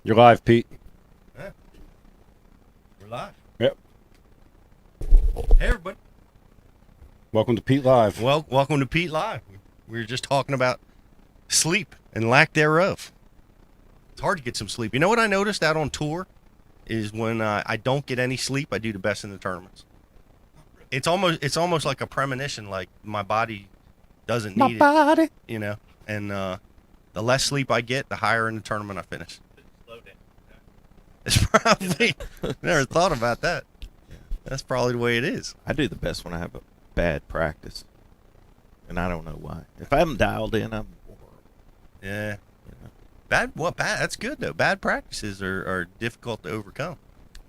You're live, Pete. Yeah. We're live. Yep. Hey, everybody. Welcome to Pete Live. Well, welcome to Pete Live. We were just talking about sleep and lack thereof. It's hard to get some sleep. You know what I noticed out on tour is when I don't get any sleep, I do the best in the tournaments. It's almost like a premonition, like my body doesn't need it. You know, and the less sleep I get, the higher in the tournament I finish. It's probably never thought about that. That's probably the way it is. I do the best when I have a bad practice, and I don't know why. If I haven't dialed in, I'm horrible. Yeah. You know? Bad? That's good though. Bad practices are difficult to overcome.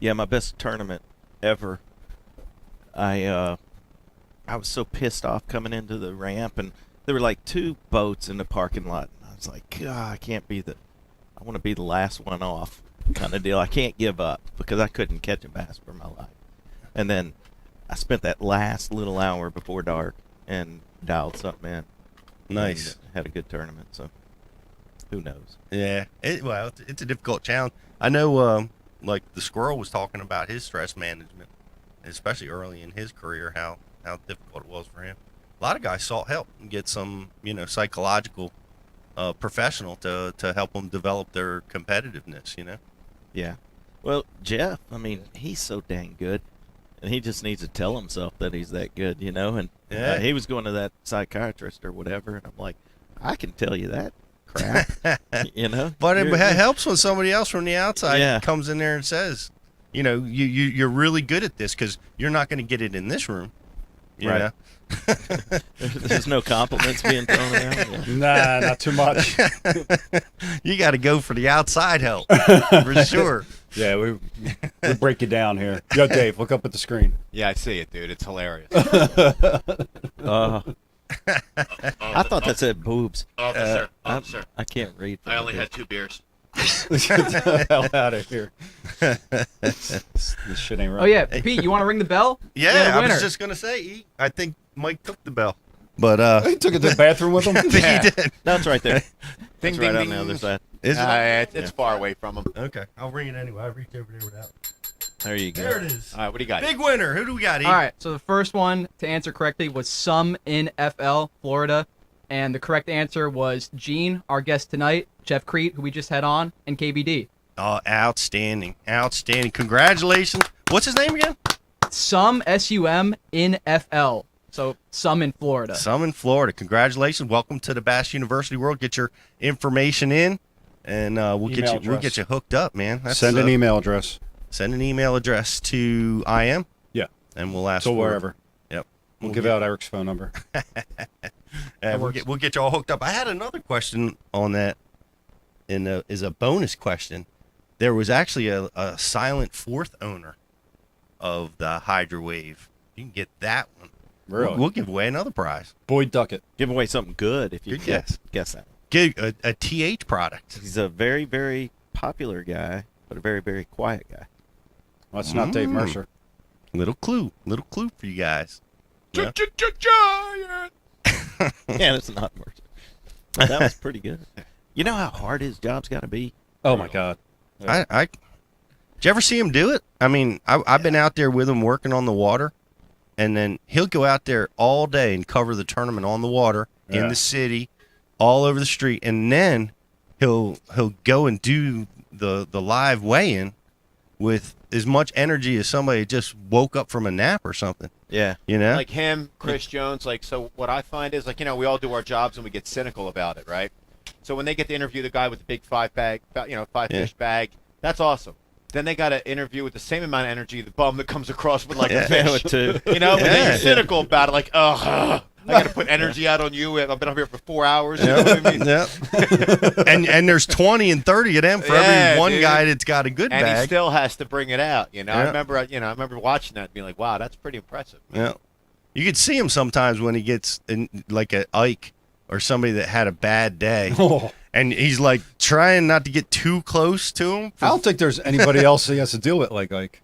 Yeah, my best tournament ever. I was so pissed off coming into the ramp, and there were like 2 boats in the parking lot, and I was like, God, I want to be the last one off, kind of deal. I can't give up because I couldn't catch a bass for my life. And then I spent that last little hour before dark and dialed something in. Nice. And had a good tournament, so who knows? Yeah. It's a difficult challenge. I know, like the Squirrel was talking about his stress management, especially early in his career, how difficult it was for him. A lot of guys sought help and get some, psychological professional to help them develop their competitiveness, Yeah. Well, Jeff, I mean, he's so dang good, and he just needs to tell himself that he's that good, And Yeah. he was going to that psychiatrist or whatever, and I'm like, I can tell you that crap, But it helps when somebody else from the outside Yeah. comes in there and says, you're really good at this because you're not going to get it in this room. You Right. know? There's no compliments being thrown around. Yeah. Nah, not too much. You got to go for the outside help for sure. Yeah, we break you down here. Yo, Dave, look up at the screen. Yeah, I see it, dude. It's hilarious. I thought that said boobs. Officer, I can't read. I only had 2 beers. Get the hell out of here. This shit ain't right. Oh yeah, Pete, you want to ring the bell? Yeah, We had a I winner. was just going to say, I think Mike took the bell. But He took it to the bathroom with him? I think he did. No, it's right there. Ding, It's ding, right on ding. the other side. Is it? It's far away from him. Okay, I'll ring it anyway. I reached over there without. There you go. There it is. All right, what do you got? Big winner. Who do we got? E? All right, so the first one to answer correctly was Some in FL, Florida. And the correct answer was Gene, our guest tonight, Jeff Crete, who we just had on, and KBD. Oh, outstanding. Outstanding. Congratulations. What's his name again? Some, S-U-M, in FL. So Some in Florida. Some in Florida. Congratulations. Welcome to the Bass University world. Get your information in, and we'll get you hooked up, man. Send an email address. Send an email address to IM. Yeah. And we'll ask So for wherever. Yep. We'll give out Eric's phone number. We'll get you all hooked up. I had another question on that, and is a bonus question. There was actually a silent 4th owner of the Hydra Wave. You can get that one. Really? We'll give away another prize. Boyd Duckett. Give away something good if you Good guess. guess that. Get a TH product. He's a very, very popular guy, but a very, very quiet guy. Well, that's not Dave Mercer. Little clue for you guys. Yeah. Giant. Yeah, that's not Mercer. That was pretty good. You know how hard his job's got to be? Oh, my God. Did you ever see him do it? I mean, I've been out there with him working on the water, and then he'll go out there all day and cover the tournament on the water in Yeah. the city, all over the street, and then he'll go and do the live weigh-in with as much energy as somebody just woke up from a nap or something. Yeah. You know? Like him, Chris Jones. So what I find is, we all do our jobs and we get cynical about it, right? So when they get to interview the guy with the big 5 fish bag, that's awesome. Then they got to interview with the same amount of energy the bum that comes across with a fish. with 2. But then you're cynical about it, like, I got to put energy out on you. I've been up here for 4 hours. You know what I mean? Yeah. and there's 20 and 30 of them for every one dude. guy that's got a good And he bag. still has to bring it out. I Yeah. remember watching that and being like, wow, that's pretty impressive. Yeah. You could see him sometimes when he gets in, like a Ike or somebody that had a bad day. Oh. And he's like trying not to get too close to him. I don't think there's anybody else he has to deal with like Ike.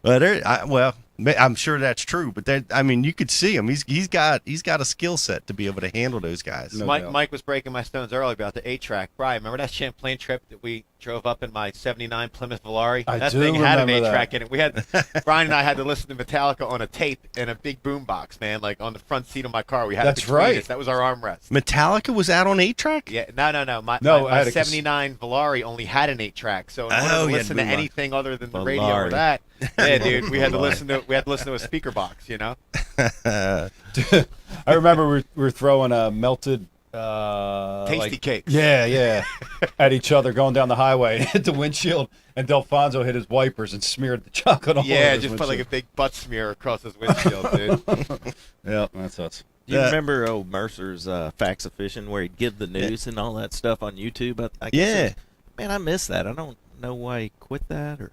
Well, I'm sure that's true, but I mean, you could see him. He's got a skill set to be able to handle those guys. No doubt. Mike was breaking my stones earlier about the 8-track. Brian, remember that Champlain trip that we drove up in my '79 Plymouth Valari? I That do thing had an remember 8-track that. in it. We had Brian and I had to listen to Metallica on a tape in a big boom box, man, like on the front seat of my car. We had That's it between right. us. That was our armrest. Metallica was out on 8-track? Yeah, no. My I had a '79 Valari only had an 8-track, so in order Oh, to you had listen to boom box. anything other than the radio or Valari. that, yeah, dude, we had to listen to a speaker box, you know. I remember we were throwing a melted Tasty cakes. Yeah, at each other going down the highway and hit the windshield, and Delfonso hit his wipers and smeared the chocolate all over Yeah, his just put like a windshield. big butt smear across his windshield, dude. Yeah, that's us. Do you Yeah. remember old Mercer's Facts of Fishing where he'd give the news and all that stuff on YouTube? I guess Yeah. man, I miss that. I don't know why he quit that. Or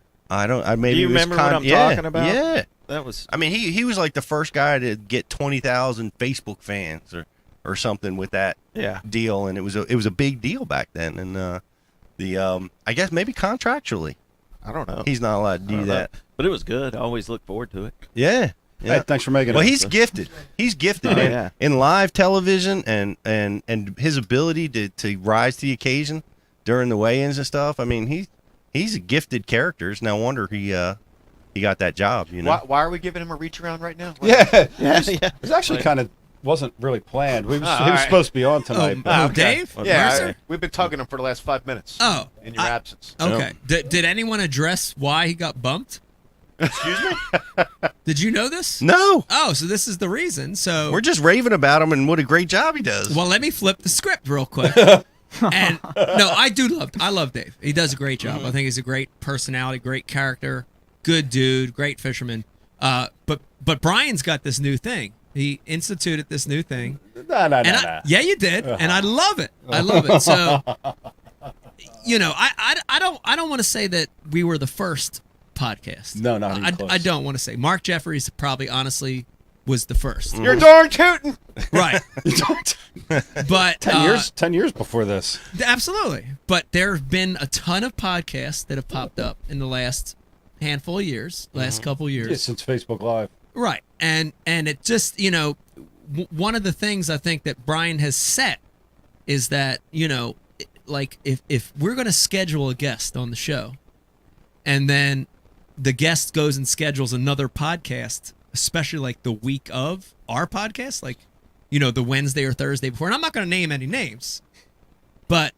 Maybe you it was remember what I'm yeah, talking about? Yeah. that was I mean, he was like the first guy to get 20,000 Facebook fans or something with that yeah. deal, and it was a big deal back then. And I guess maybe contractually I don't know. he's not allowed to I do don't know. that. But it was good. I always look forward to it. Yeah. Hey, thanks for making Well, it. he's gifted. He's gifted Oh, in, yeah. in live television and his ability to rise to the occasion during the weigh-ins and stuff. I mean, he's a gifted character. It's no wonder he got that job. You know. Why are we giving him a reach around right now? Yeah, Yeah, it was actually kind of wasn't really planned. He was all right. supposed to be on tonight. but okay. Dave? Yeah, Mercer? we've been tugging him for the last 5 minutes. Oh, in your absence. okay. Did anyone address why he got bumped? Excuse me? Did you know this? No. Oh, so this is the reason. So We're just raving about him and what a great job he does. well, let me flip the script real quick. And no, I love Dave. He does a great job. I think he's a great personality, great character, good dude, great fisherman. But Brian's got this new thing. He instituted this new thing. Nah. Yeah, you did, and I love it. I love it. So, you know, I don't want to say that we were the first podcast. No, not even close. I don't want to say. Mark Jeffries probably, honestly, was the first. You're darn tootin'. Right. But 10 years before this. absolutely. But there have been a ton of podcasts that have popped up in the last handful of years, last couple years. Yeah, since Facebook Live. Right. And it just, you know, one of the things I think that Brian has set is that, you know, like if we're going to schedule a guest on the show and then the guest goes and schedules another podcast, especially like the week of our podcast, like, you know, the Wednesday or Thursday before, and I'm not going to name any names, but,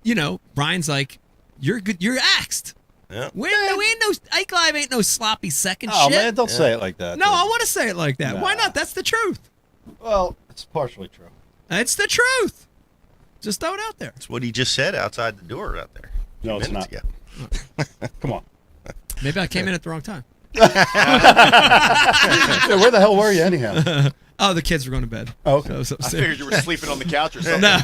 you know, Brian's like, you're good, you're axed. Yeah. We ain't no Ike Live ain't no sloppy second Oh, shit. man, don't say it like that. No, dude. I want to say it like that. Why Nah. not? That's the truth. Well, it's partially true. It's the truth. Just throw it out there. That's what he just said outside the door out there. No, it's minutes not. ago. Come on. Maybe I came in at the wrong time. Yeah, where the hell were you anyhow? Oh, the kids were going to bed. Oh, okay. So I was I upstairs. figured you were sleeping on the couch or something. No,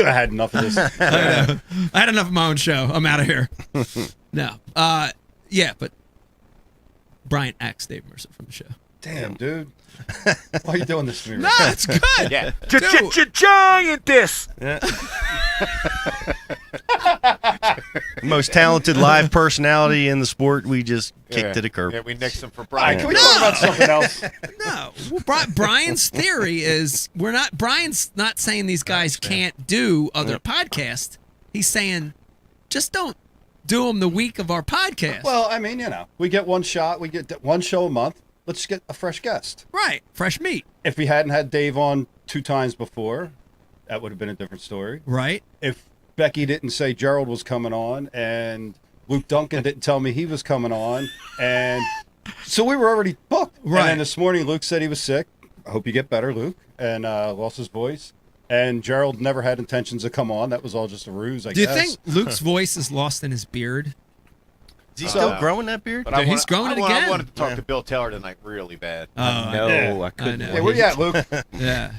I had enough of this. I had enough of my own show. I'm out of here. No. Yeah, but Brian axed Dave Mercer from the show. Damn, dude. Why are you doing this to me? No, right it's good. Yeah. Dude. Giant this. Most talented live personality in the sport, we just kicked Yeah. to the curb. Yeah, we nixed him for All right, Brian. can we talk about something else? No. Well, Brian's theory is Brian's not saying these guys can't do other podcasts. He's saying just don't do them the week of our podcast. Well, I mean, you know, we get one shot. We get one show a month. Let's get a fresh guest. Right. Fresh meat. If we hadn't had Dave on 2 times before, that would have been a different story. Right. If Becky didn't say Gerald was coming on and Luke Duncan didn't tell me he was coming on, and so we were already booked. Right. And then this morning, Luke said he was sick. I hope you get better, Luke, and lost his voice. And Gerald never had intentions to come on. That was all just a ruse, I Do you guess. think Luke's voice is lost in his beard? Is he still growing that beard? But Dude, he's growing it again. I wanted to talk to Bill Taylor tonight really bad. No, Yeah. I couldn't. I know. Hey, where you at, Luke? Yeah.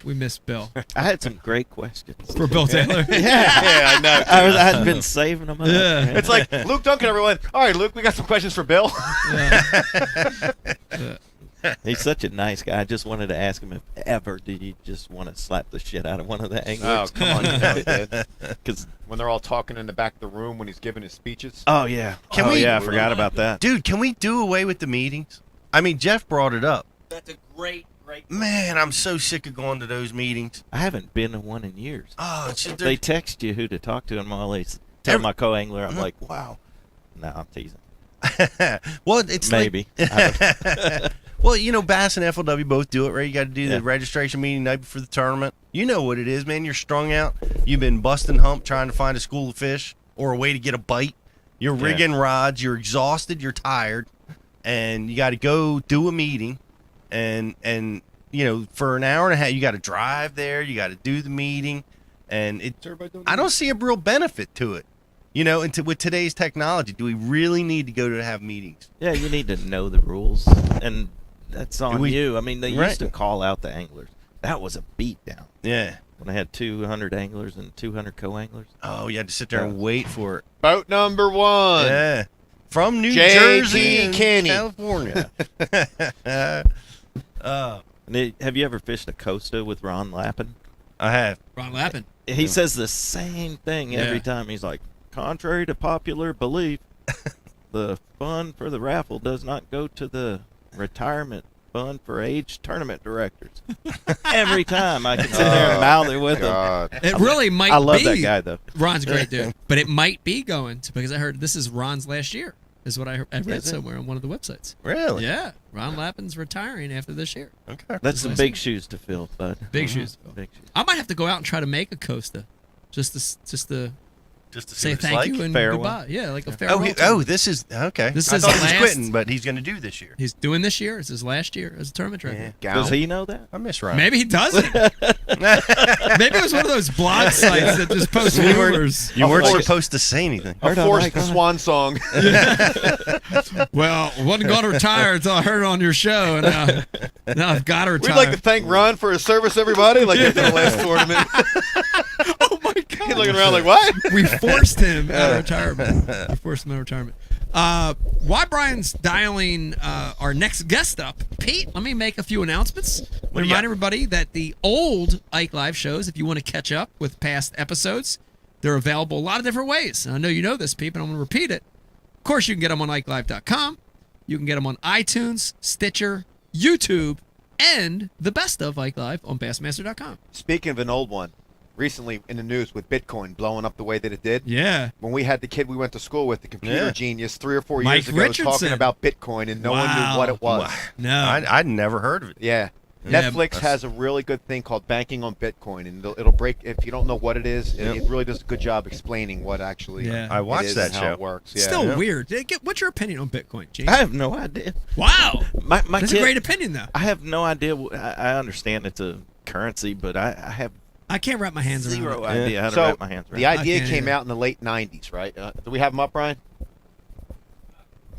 We miss Bill. I had some great questions. For Bill Taylor. Yeah, I know. I had been saving them up. Yeah. man. It's like Luke Duncan, everyone. All right, Luke, we got some questions for Bill. He's such a nice guy. I just wanted to ask him if ever did he just want to slap the shit out of one of the Oh, anglers. come on, you know he did. 'Cause- When they're all talking in the back of the room when he's giving his speeches. oh yeah, Can we- I forgot about that. Dude, can we do away with the meetings? I mean, Jeff brought it up. That's a great. Man, I'm so sick of going to those meetings. I haven't been to one in years. Oh, it's just, They text you who to talk to, and I'm always tell my co-angler, I'm like, wow. No, I'm teasing. well, it's Maybe. Like, well, you know, Bass and FLW both do it, right? You got to do Yeah. the registration meeting night before the tournament. You know what it is, man. You're strung out. You've been busting hump trying to find a school of fish or a way to get a bite. You're Yeah. rigging rods. You're exhausted. You're tired, and you got to go do a meeting, and you know, for an hour and a half, you got to drive there. You got to do the meeting, and it. Is everybody doing I don't see a real benefit to it. You know, and with today's technology, do we really need to go to have meetings? Yeah, you need to know the rules, and that's on you. I mean, they Right. used to call out the anglers. That was a beatdown. Yeah. When I had 200 anglers and 200 co-anglers. Oh, you had to sit there and wait for it. Boat number 1. Yeah. From New J.G. Jersey and Kinney. California. And have you ever fished a Costa with Ron Lappin? I have. Ron Lappin. He says the same thing every Yeah. time. He's like, contrary to popular belief, the fund for the raffle does not go to the retirement fund for age tournament directors. Every time I can sit there and mouth it with him. God. It really might I love be. that guy, though. Ron's a great dude, but it might be going to, because I heard this is Ron's last year, is what I read Is it? somewhere on one of the websites. Really? Yeah, Ron Lappin's retiring after this year. Okay. That's some Nice. big shoes to fill, bud. Big shoes to fill. Big shoes. I might have to go out and try to make a Costa, just to Just to see say what it's thank like. you and Farewell. goodbye. Yeah, like a farewell. This is okay. This I is thought he was last- quitting, but he's going to do this year. He's doing this year. It's his last year as a tournament director. Does he know that? I miss Ryan. Maybe he doesn't. Maybe it was one of those blog sites that just post You weren't- rumors. You weren't course. supposed to say anything. A Heard on forced Icon. swan song. Well, wasn't going to retire until I heard it on your show, and now I've got to We'd retire. like to thank Ron for his service, everybody. Like after the last tournament. oh my He's God. looking around like, what? We forced him out of retirement. We forced him out of retirement. Why Brian's dialing our next guest up, Pete, let me make a few announcements. do you Remind got? everybody that the old Ike Live shows, if you want to catch up with past episodes, they're available a lot of different ways. And I know you know this, Pete, but I'm going to repeat it. Of course, you can get them on IkeLive.com. You can get them on iTunes, Stitcher, YouTube, and the best of Ike Live on Bassmaster.com. Speaking of an old one, recently in the news with Bitcoin blowing up the way that it did. Yeah. When we had the kid we went to school with, the computer Yeah. genius, 3 or 4 Mike years ago, Richardson. talking about Bitcoin, and no one Wow. knew what it was. No. I'd never heard of it. Yeah. Yeah, Netflix has a really good thing called banking on Bitcoin, and it'll break if you don't know what it is. Yep. It really does a good job explaining what actually Yeah. I watched it is that and how show. it works. Yeah. Still Yeah. weird. What's your opinion on Bitcoin, Gene? I have no idea. Wow. My That's kid, a great opinion, though. I have no idea. I understand it's a currency, but I have I can't wrap my hands around zero it. idea how to So wrap my hands around the it. idea can't came either. out in the late '90s, right? Do we have them up, Brian?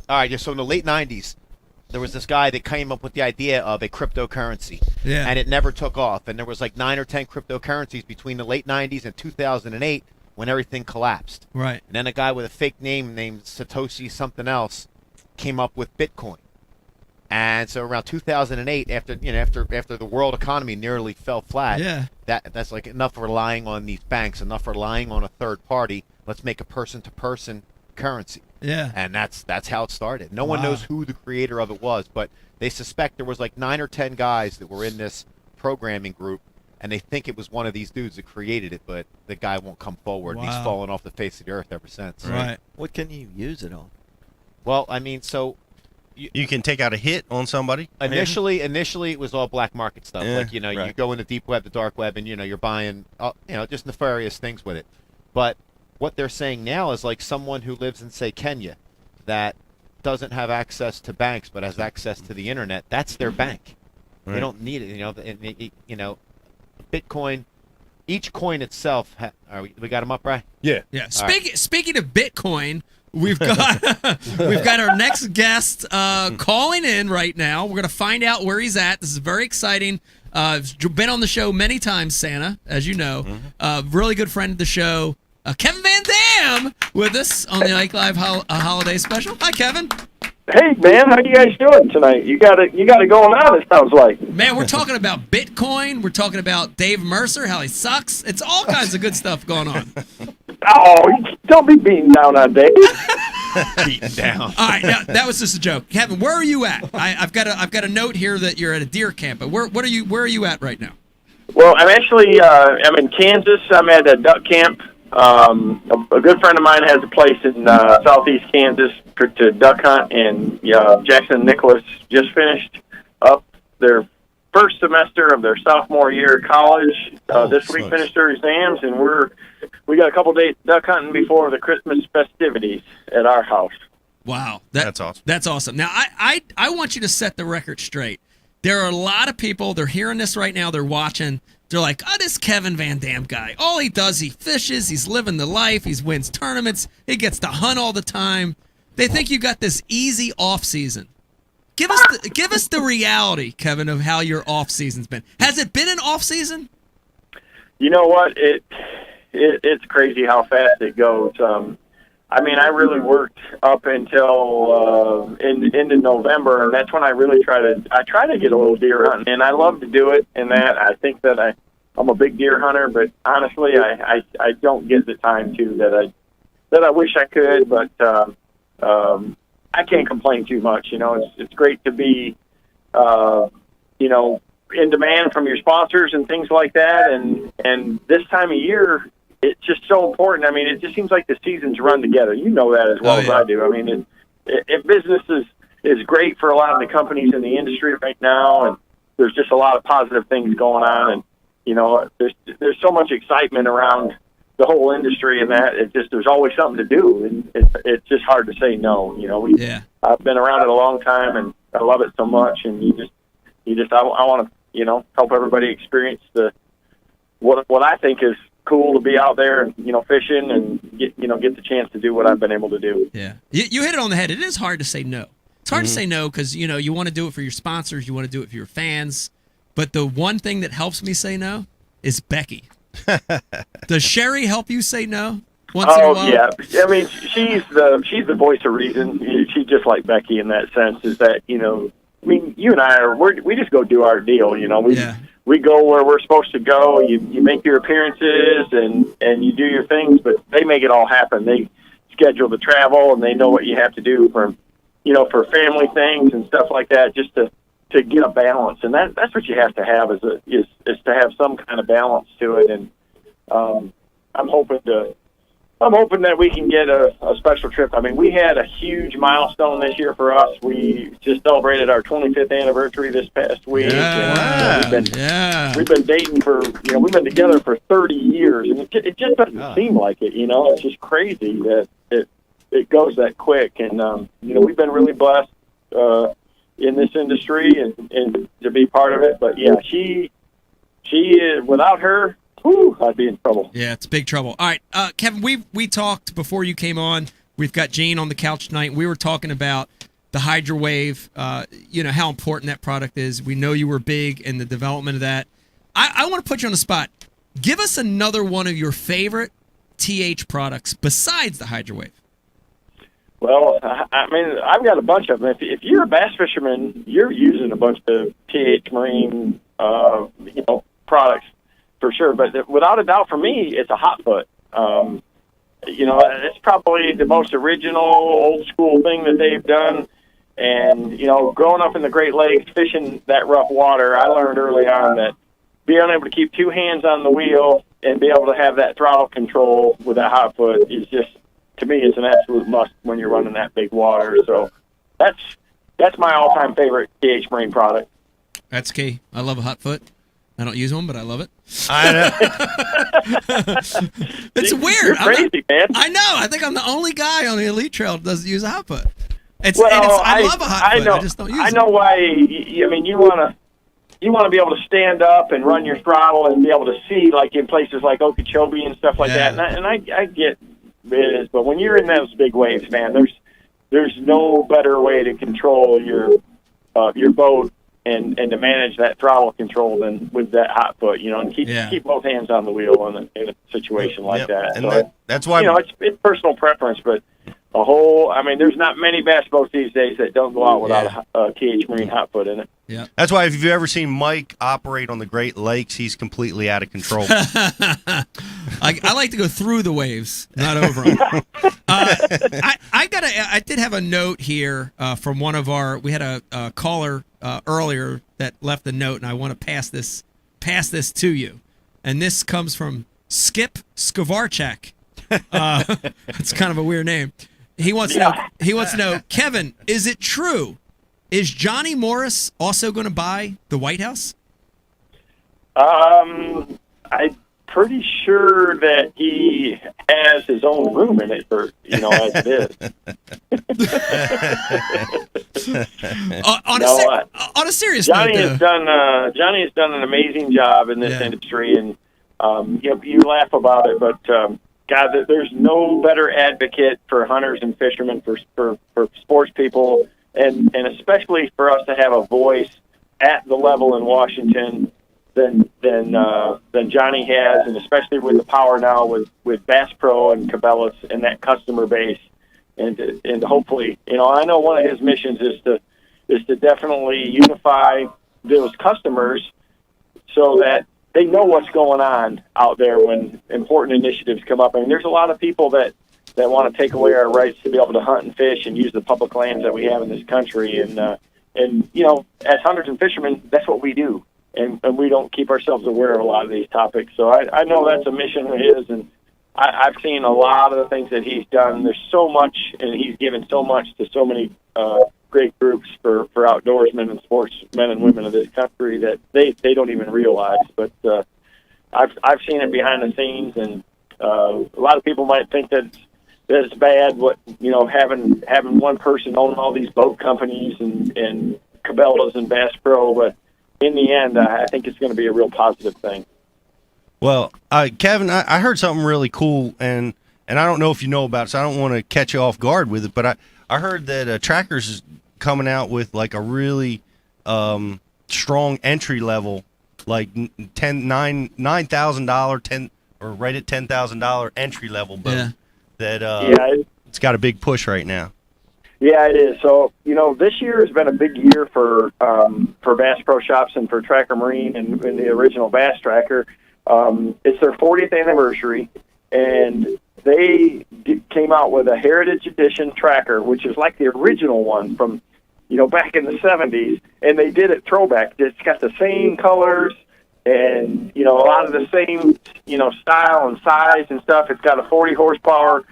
All right. Yeah. So in the late '90s, there was this guy that came up with the idea of a cryptocurrency, Yeah. and it never took off. And there was like 9 or 10 cryptocurrencies between the late '90s and 2008 when everything collapsed. Right. And then a guy with a fake name named Satoshi something else came up with Bitcoin. And so around 2008, after the world economy nearly fell flat, Yeah. that's like enough relying on these banks, enough relying on a third party. Let's make a person-to-person currency, Yeah. and that's how it started. No one Wow. knows who the creator of it was, but they suspect there was like 9 or 10 guys that were in this programming group, and they think it was one of these dudes that created it, but the guy won't come forward. And he's Wow. fallen off the face of the earth ever since. Right. What can you use it on? Well, I mean, so You can take out a hit on somebody. initially it was all black market stuff. Yeah, Like, you right. go in the deep web, the dark web, and you're buying, just nefarious things with it. But what they're saying now is like someone who lives in, say, Kenya, that doesn't have access to banks but has access to the internet. That's their bank. They Right. don't need it. Bitcoin. Each coin itself. We got them up, right? Yeah. Yeah. All right. Speaking of Bitcoin, we've got our next guest calling in right now. We're gonna find out where he's at. This is very exciting. He's been on the show many times, Santa, as you know. Really good friend of the show, Kevin VanDam, with us on the Ike Live holiday special. Hi, Kevin. Hey, man, how you guys doing tonight? You got it going on, it sounds like. Man, we're talking about Bitcoin. We're talking about Dave Mercer, how he sucks. It's all kinds of good stuff going on. Oh, don't be beating down on Dave. Beaten down. All right, now, that was just a joke. Kevin, where are you at? I've got a note here that you're at a deer camp, but where are you at right now? Well, I'm actually I'm in Kansas. I'm at a duck camp. A good friend of mine has a place in southeast Kansas to duck hunt, and Jackson and Nicholas just finished up their first semester of their sophomore year of college. This week finished their exams, and we got a couple days duck hunting before the Christmas festivities at our house. Wow, That's awesome. That's awesome. Now, I want you to set the record straight. There are a lot of people, they're hearing this right now, they're watching, they're like, oh, this Kevin VanDam guy, all he does, he fishes, he's living the life, he wins tournaments, he gets to hunt all the time. They think you got this easy off season. Give us the reality, Kevin, of how your off season's been. Has it been an off season? You know what? It's crazy how fast it goes. I really worked up until into November, and that's when I really try to get a little deer hunting, and I love to do it. And that I think that I'm a big deer hunter, but honestly, I don't get the time to that I wish I could. But I can't complain too much. It's great to be in demand from your sponsors and things like that, and this time of year, it's just so important. It just seems like the seasons run together. You know that as well as I do. If business is great for a lot of the companies in the industry right now, and there's just a lot of positive things going on, and there's so much excitement around the whole industry, and that there's always something to do, and it's just hard to say no. I've been around it a long time, and I love it so much, and I want to help everybody experience what I think is cool to be out there and fishing and get the chance to do what I've been able to do. Yeah, you hit it on the head. It is hard to say no. It's hard to say no because you want to do it for your sponsors, you want to do it for your fans, but the one thing that helps me say no is Becky. Does Sherry help you say no once in a while? Oh yeah, she's the voice of reason. She's just like Becky in that sense. Is that you and I we just go do our deal. We go where we're supposed to go. You make your appearances and you do your things, but they make it all happen. They schedule the travel, and they know what you have to do for family things and stuff like that, just to get a balance. And that's what you have to have is to have some kind of balance to it. And I'm hoping that we can get a special trip. We had a huge milestone this year for us. We just celebrated our 25th anniversary this past week. Yeah. And, we've been dating we've been together for 30 years, and it just doesn't seem like it. It's just crazy that it goes that quick. And we've been really blessed in this industry and to be part of it. But yeah, she is, without her, I'd be in trouble. Yeah, it's big trouble. All right, Kevin, we talked before you came on. We've got Gene on the couch tonight. We were talking about the HydroWave, how important that product is. We know you were big in the development of that. I want to put you on the spot. Give us another one of your favorite TH products besides the HydroWave. Well, I've got a bunch of them. If you're a bass fisherman, you're using a bunch of TH Marine, products for sure. But without a doubt, for me, it's a hot foot. It's probably the most original, old school thing that they've done. And growing up in the Great Lakes, fishing that rough water, I learned early on that being able to keep two hands on the wheel and be able to have that throttle control with that hot foot is just, to me, it's an absolute must when you're running that big water. So that's my all-time favorite TH Marine product. That's key. I love a hot foot. I don't use one, but I love it. I know. It's weird. You're crazy, man. I know. I think I'm the only guy on the Elite Trail that doesn't use a hot foot. I love a hot foot. I just don't use it. I know why. You want to be able to stand up and run your throttle and be able to see, like in places like Okeechobee and stuff like that. And I get it is, but when you're in those big waves, man, there's no better way to control your boat and to manage that throttle control than with that hot foot, and keep both hands on the wheel in a situation like that. And so that's why it's personal preference, but a whole. I mean, there's not many bass boats these days that don't go out without a TH Marine hot foot in it. Yeah. That's why if you've ever seen Mike operate on the Great Lakes, he's completely out of control. I like to go through the waves, not over them. I did have a note here from one of our. We had a caller earlier that left a note, and I want to pass this to you. And this comes from Skip Skovarchak. It's kind of a weird name. He wants to know, Kevin, is it true? Is Johnny Morris also going to buy the White House? I'm pretty sure that he has his own room in it, as it is. On a serious Johnny note, has Johnny has done an amazing job in this industry, and you laugh about it, but God, there's no better advocate for hunters and fishermen, for sports people, and especially for us to have a voice at the level in Washington than Johnny has, and especially with the power now with Bass Pro and Cabela's and that customer base, and hopefully, I know one of his missions is to definitely unify those customers so that they know what's going on out there when important initiatives come up. I mean, there's a lot of people that want to take away our rights to be able to hunt and fish and use the public lands that we have in this country. And as hunters and fishermen, that's what we do. And we don't keep ourselves aware of a lot of these topics. So I know that's a mission of his, and I've seen a lot of the things that he's done. There's so much, and he's given so much to so many great groups for outdoorsmen and sportsmen and women of this country that they don't even realize. But I've seen it behind the scenes, and a lot of people might think that it's bad having one person own all these boat companies and Cabela's and Bass Pro, but in the end, I think it's going to be a real positive thing. Well, Kevin, I heard something really cool, and I don't know if you know about it, so I don't want to catch you off guard with it, but I heard that Trackers is coming out with like a really strong entry level, like $9,000, or right at $10,000 entry level boat. Yeah. It's got a big push right now. Yeah, it is. So, this year has been a big year for Bass Pro Shops and for Tracker Marine and the original Bass Tracker. It's their 40th anniversary, and they came out with a Heritage Edition Tracker, which is like the original one from, back in the 70s, and they did it throwback. It's got the same colors and, a lot of the same, style and size and stuff. It's got a 40 horsepower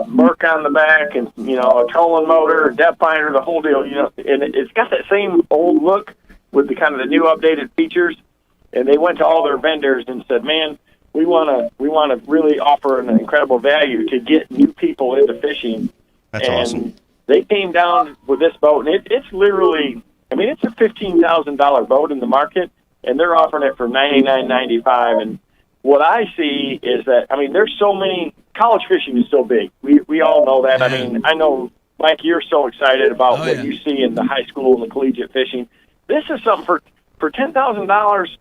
Merc on the back, and a trolling motor, depth finder, the whole deal. And it's got that same old look with the kind of the new updated features. And they went to all their vendors and said, "Man, we want to really offer an incredible value to get new people into fishing." That's and awesome. They came down with this boat, and it's literally, it's a $15,000 boat in the market, and they're offering it for $99.95. And what I see is that, there's so many. College fishing is so big. We all know that. Yeah. I know, Mike, you're so excited about what yeah. you see in the high school and the collegiate fishing. This is something for $10,000.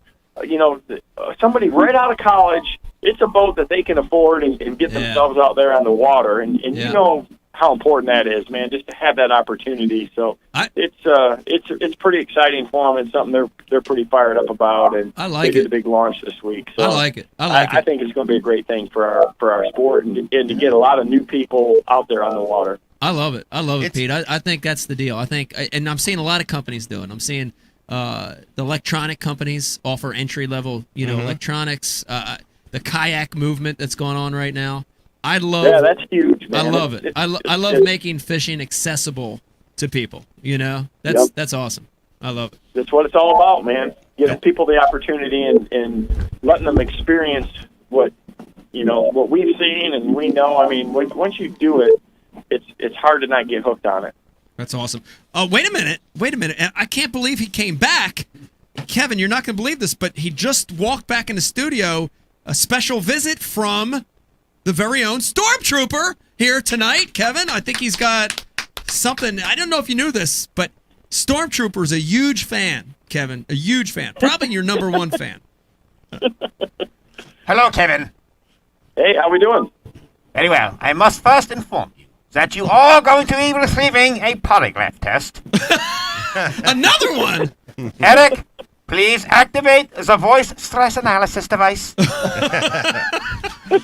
Somebody right out of college, it's a boat that they can afford and get themselves out there on the water. And you know how important that is, man, just to have that opportunity. So it's pretty exciting for them, and something they're pretty fired up about. And they did a big launch this week. So I like it. I think it's going to be a great thing for our sport and to get a lot of new people out there on the water. I love it. Pete. I think that's the deal. I think, and I'm seeing a lot of companies do it. I'm seeing the electronic companies offer entry level, electronics. The kayak movement that's going on right now. Yeah, that's huge, man. I love it. I love making fishing accessible to people. That's awesome. I love it. That's what it's all about, man. Giving people the opportunity and letting them experience what we've seen and we know. Once you do it, it's hard to not get hooked on it. That's awesome. Wait a minute. I can't believe he came back. Kevin, you're not going to believe this, but he just walked back in the studio. A special visit from the very own Stormtrooper here tonight. Kevin, I think he's got something. I don't know if you knew this, but Stormtrooper's a huge fan, Kevin. A huge fan. Probably your number one fan. Hello, Kevin. Hey, how we doing? Very well. I must first inform you that you are going to be receiving a polygraph test. Another one. Eric, please activate the voice stress analysis device.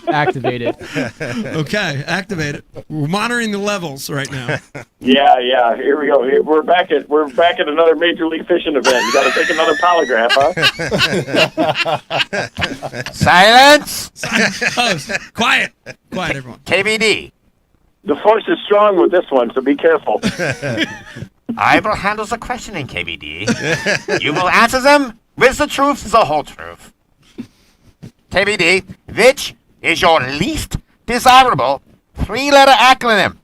Activated. Okay, activate it. We're monitoring the levels right now. Yeah. Here we go. We're back at another Major League Fishing event. You got to take another polygraph, huh? Silence. Oh, quiet, everyone. KVD, The force is strong with this one, so be careful. I will handle the questioning, KVD. You will answer them with the truth, the whole truth. KVD, which is your least desirable three-letter acronym?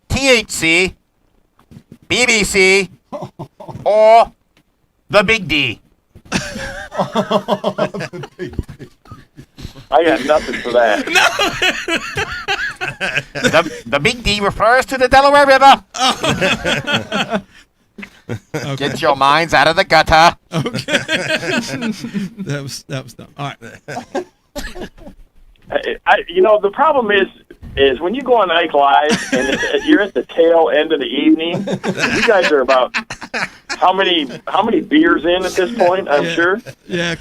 THC, BBC, or the Big D? I got nothing for that. The Big D refers to the Delaware River. Okay. Get your minds out of the gutter. Okay. that was dumb. All right. The problem is when you go on Ike Live and you're at the tail end of the evening. You guys are about how many beers in at this point? I'm sure. Yeah.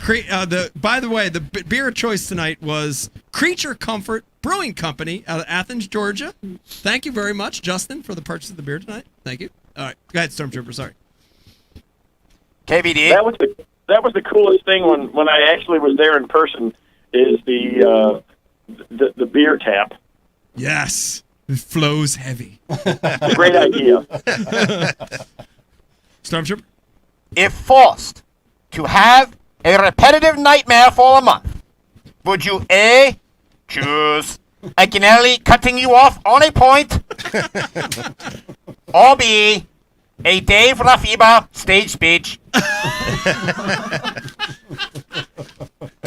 By the way, the beer of choice tonight was Creature Comfort Brewing Company out of Athens, Georgia. Thank you very much, Justin, for the purchase of the beer tonight. Thank you. All right, go ahead, Stormtrooper. Sorry. KVD. That was the coolest thing when I actually was there in person. Is the beer tap. Yes, it flows heavy. Great idea. Stormtrooper. If forced to have a repetitive nightmare for a month, would you A, choose Akinelli cutting you off on a point, or B, a Dave Rafiba stage speech?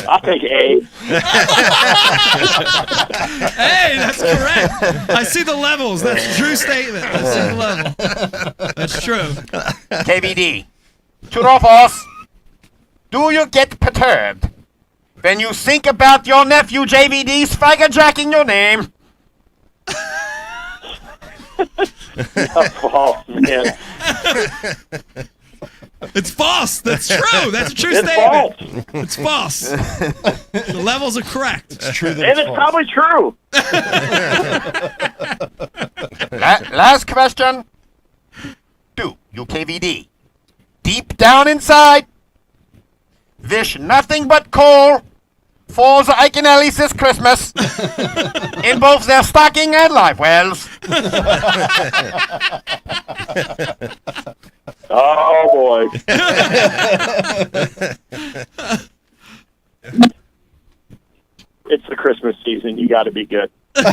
I'll take A. Hey, that's correct. I see the levels. That's a true statement. I see the level. That's true. KVD, true or false? Do you get perturbed when you think about your nephew JVD's faggot jacking your name? False, man. It's false. That's true. That's a true It's statement. false. It's false. The levels are correct. It's true that And it's probably true. Last question. Do you, KVD, deep down inside, wish nothing but coal for the Iconellis this Christmas in both their stocking and live wells? Oh, boy. It's the Christmas season. You got to be good. Be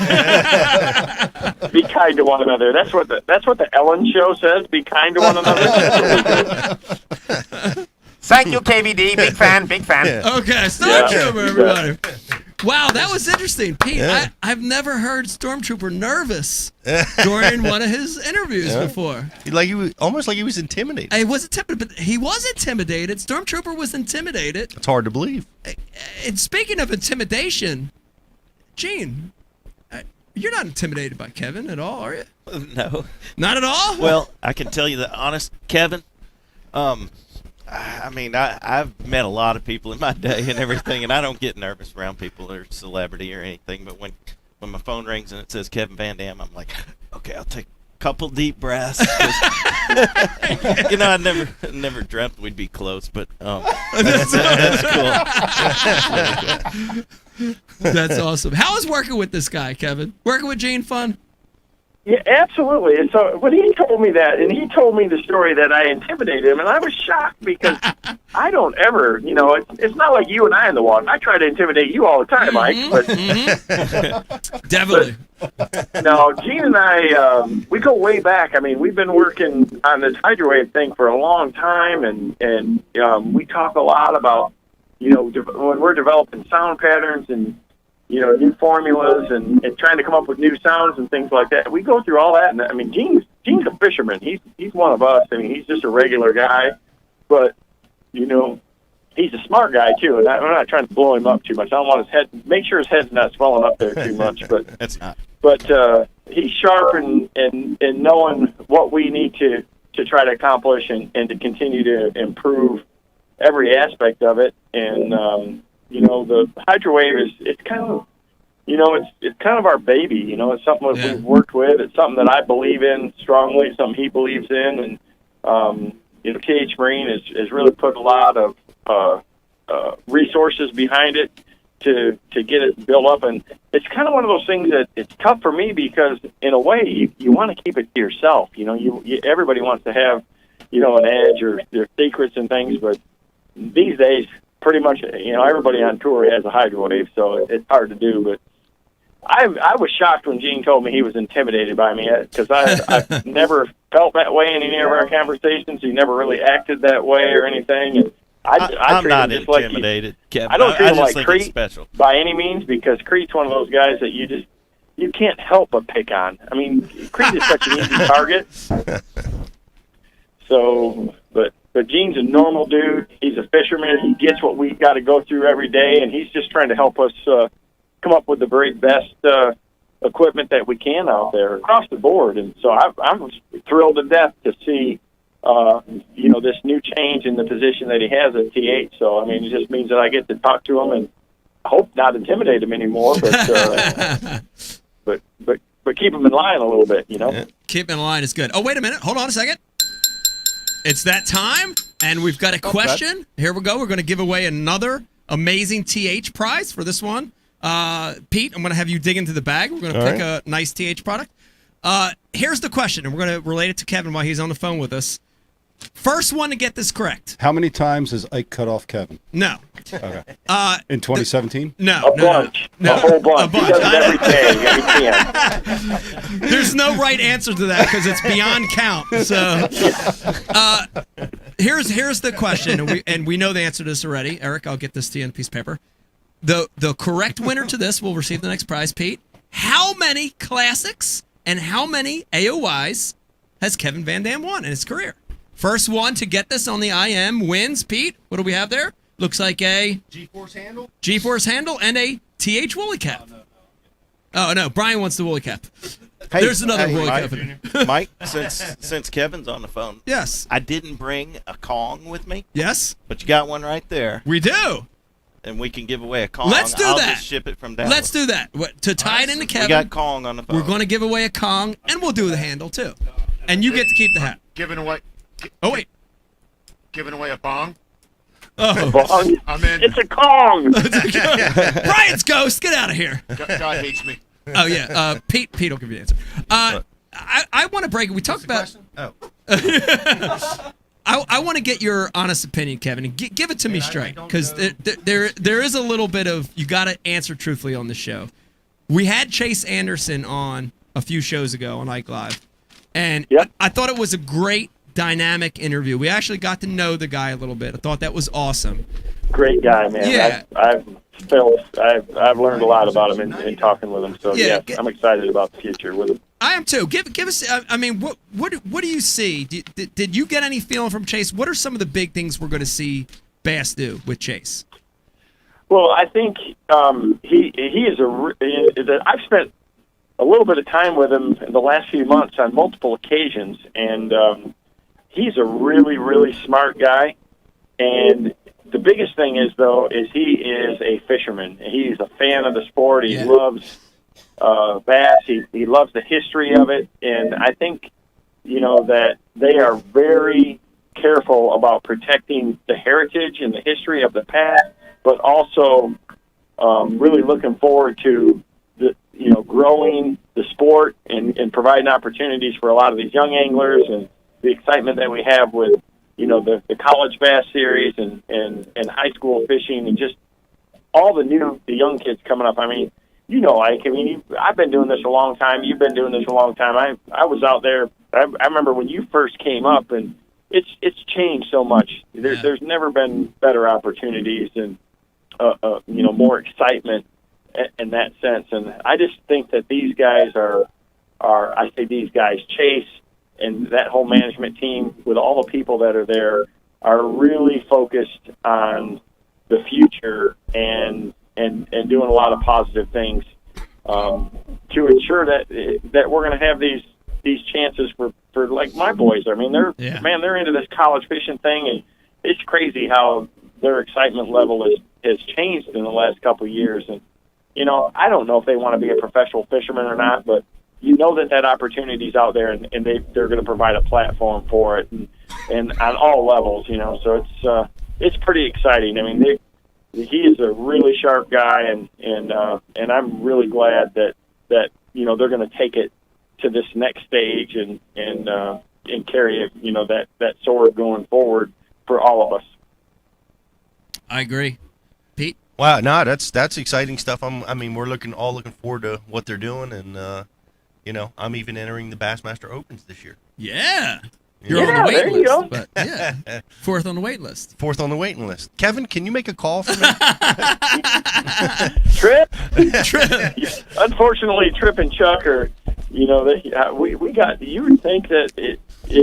kind to one another. That's what the Ellen show says. Be kind to one another. Thank you, KVD. Big fan. Big fan. Okay, Stormtrooper, Yeah. everybody. Wow, that was interesting, Pete. I've never heard Stormtrooper nervous during one of his interviews before. Almost like he was intimidated. I was intimidated, but he was intimidated. Stormtrooper was intimidated. It's hard to believe. And speaking of intimidation, Gene, you're not intimidated by Kevin at all, are you? No. Not at all? Well, I can tell you the honest, Kevin. I mean, I've met a lot of people in my day and everything, and I don't get nervous around people or celebrity or anything. But when my phone rings and it says Kevin VanDam, I'm like, okay, I'll take a couple deep breaths. I never dreamt we'd be close, but that's cool. That's really cool. That's awesome. How is working with this guy, Kevin? Working with Gene fun? Yeah, absolutely. And so when he told me that, and he told me the story that I intimidated him, and I was shocked because I don't ever, it's not like you and I in the water. I try to intimidate you all the time, Mike. But Definitely. no, Gene and I, we go way back. I mean, we've been working on this hydrowave thing for a long time, and we talk a lot about, when we're developing sound patterns and new formulas and trying to come up with new sounds and things like that. We go through all that, and I mean, Gene's a fisherman. He's one of us. I mean, he's just a regular guy, but he's a smart guy too. And I'm not trying to blow him up too much. I don't want make sure his head's not swelling up there too much. But That's not. But he's sharp and knowing what we need to try to accomplish and to continue to improve every aspect of it. And the Hydrowave it's kind of it's kind of our baby. It's something that we've worked with. It's something that I believe in strongly. It's something he believes in, and TH Marine has really put a lot of resources behind it to get it built up. And it's kind of one of those things that it's tough for me because in a way you want to keep it to yourself. Everybody wants to have an edge or their secrets and things, but these days pretty much everybody on tour has a Hydrowave, so it's hard to do. But I was shocked when Gene told me he was intimidated by me because I've never felt that way in any of our conversations. He never really acted that way or anything. And I'm treat not him just intimidated, Kevin. I don't treat him just like think Crete it's special. by any means, because Crete's one of those guys that you can't help but pick on. I mean, Crete is such an easy target. So, but Gene's a normal dude. He's a fisherman. He gets what we got to go through every day, and he's just trying to help us come up with the very best equipment that we can out there across the board. And so I'm thrilled to death to see this new change in the position that he has at TH. So, I mean, it just means that I get to talk to him and I hope not intimidate him anymore, but keep him in line a little bit, Keep him in line is good. Oh, wait a minute. Hold on a second. It's that time, and we've got a question. Here we go. We're going to give away another amazing TH prize for this one. Pete, I'm going to have you dig into the bag. We're going to pick a nice TH product. Here's the question, and we're going to relate it to Kevin while he's on the phone with us. First one to get this correct. How many times has Ike cut off Kevin? No. Okay. In 2017? No. A bunch. No. A whole bunch. A bunch. He does it every day. There's no right answer to that because it's beyond count. So, here's the question, and we know the answer to this already. Eric, I'll get this to you on a piece of paper. The correct winner to this will receive the next prize. Pete, how many classics and how many AOYs has Kevin VanDam won in his career? First one to get this on the IM wins. Pete, what do we have there? Looks like a G-Force handle? G-Force handle and a TH woolly cap. Oh, no. Brian wants the woolly cap. Hey, There's another woolly Mike, cap in there. Mike, since Kevin's on the phone, Yes. I didn't bring a Kong with me, Yes? but you got one right there, We do. and we can give away a Kong. Let's do I'll that. just ship it from Dallas. Let's do that. To tie it into We Kevin, got Kong on the phone. we're going to give away a Kong, and we'll do the handle, too. And you get to keep the hat. Giving away Oh, wait. a bong. Oh. Bong. I'm in. It's a Kong. Brian's ghost. Get out of here. God hates me. Oh, yeah. Pete will give you the answer. I want to break it. We talked about... Oh. I want to get your honest opinion, Kevin, and give it to me straight, because there is a little bit of you got to answer truthfully on the show. We had Chase Anderson on a few shows ago on Ike Live, and I thought it was a great dynamic interview. We actually got to know the guy a little bit. I thought that was awesome. Great guy, man. Yeah. I've learned a lot about him in talking with him. So Yeah. I'm excited about the future with him. I am too. Give us. I mean, what do you see? Did you get any feeling from Chase? What are some of the big things we're going to see Bass do with Chase? Well, I think he is I've spent a little bit of time with him in the last few months on multiple occasions, and he's a really, really smart guy. And the biggest thing is he is a fisherman. He's a fan of the sport. He loves bass. He loves the history of it, and I think that they are very careful about protecting the heritage and the history of the past, but also really looking forward to growing the sport and providing opportunities for a lot of these young anglers, and the excitement that we have with the college bass series and high school fishing, and just all the young kids coming up. I mean, Ike, I've been doing this a long time. You've been doing this a long time. I was out there. I remember when you first came up, and it's changed so much. There's never been better opportunities and more excitement in that sense. And I just think that these guys I say these guys, Chase and that whole management team with all the people that are there, are really focused on the future and doing a lot of positive things to ensure that we're going to have these chances for like my boys. I mean, they're into this college fishing thing, and it's crazy how their excitement level has changed in the last couple of years. And I don't know if they want to be a professional fisherman or not, but that opportunity's out there, and they're going to provide a platform for it, and on all levels. So it's pretty exciting. I mean, he is a really sharp guy, and I'm really glad that they're going to take it to this next stage and carry it, that sword going forward for all of us. I agree. Pete? Wow, no, that's exciting stuff. We're looking forward to what they're doing, and I'm even entering the Bassmaster Opens this year. Yeah. You're on the wait there you list. go. But yeah. Fourth on the wait list. Fourth on the waiting list. Kevin, can you make a call for me? Trip. Unfortunately, Trip and Chuck are, we got. You would think that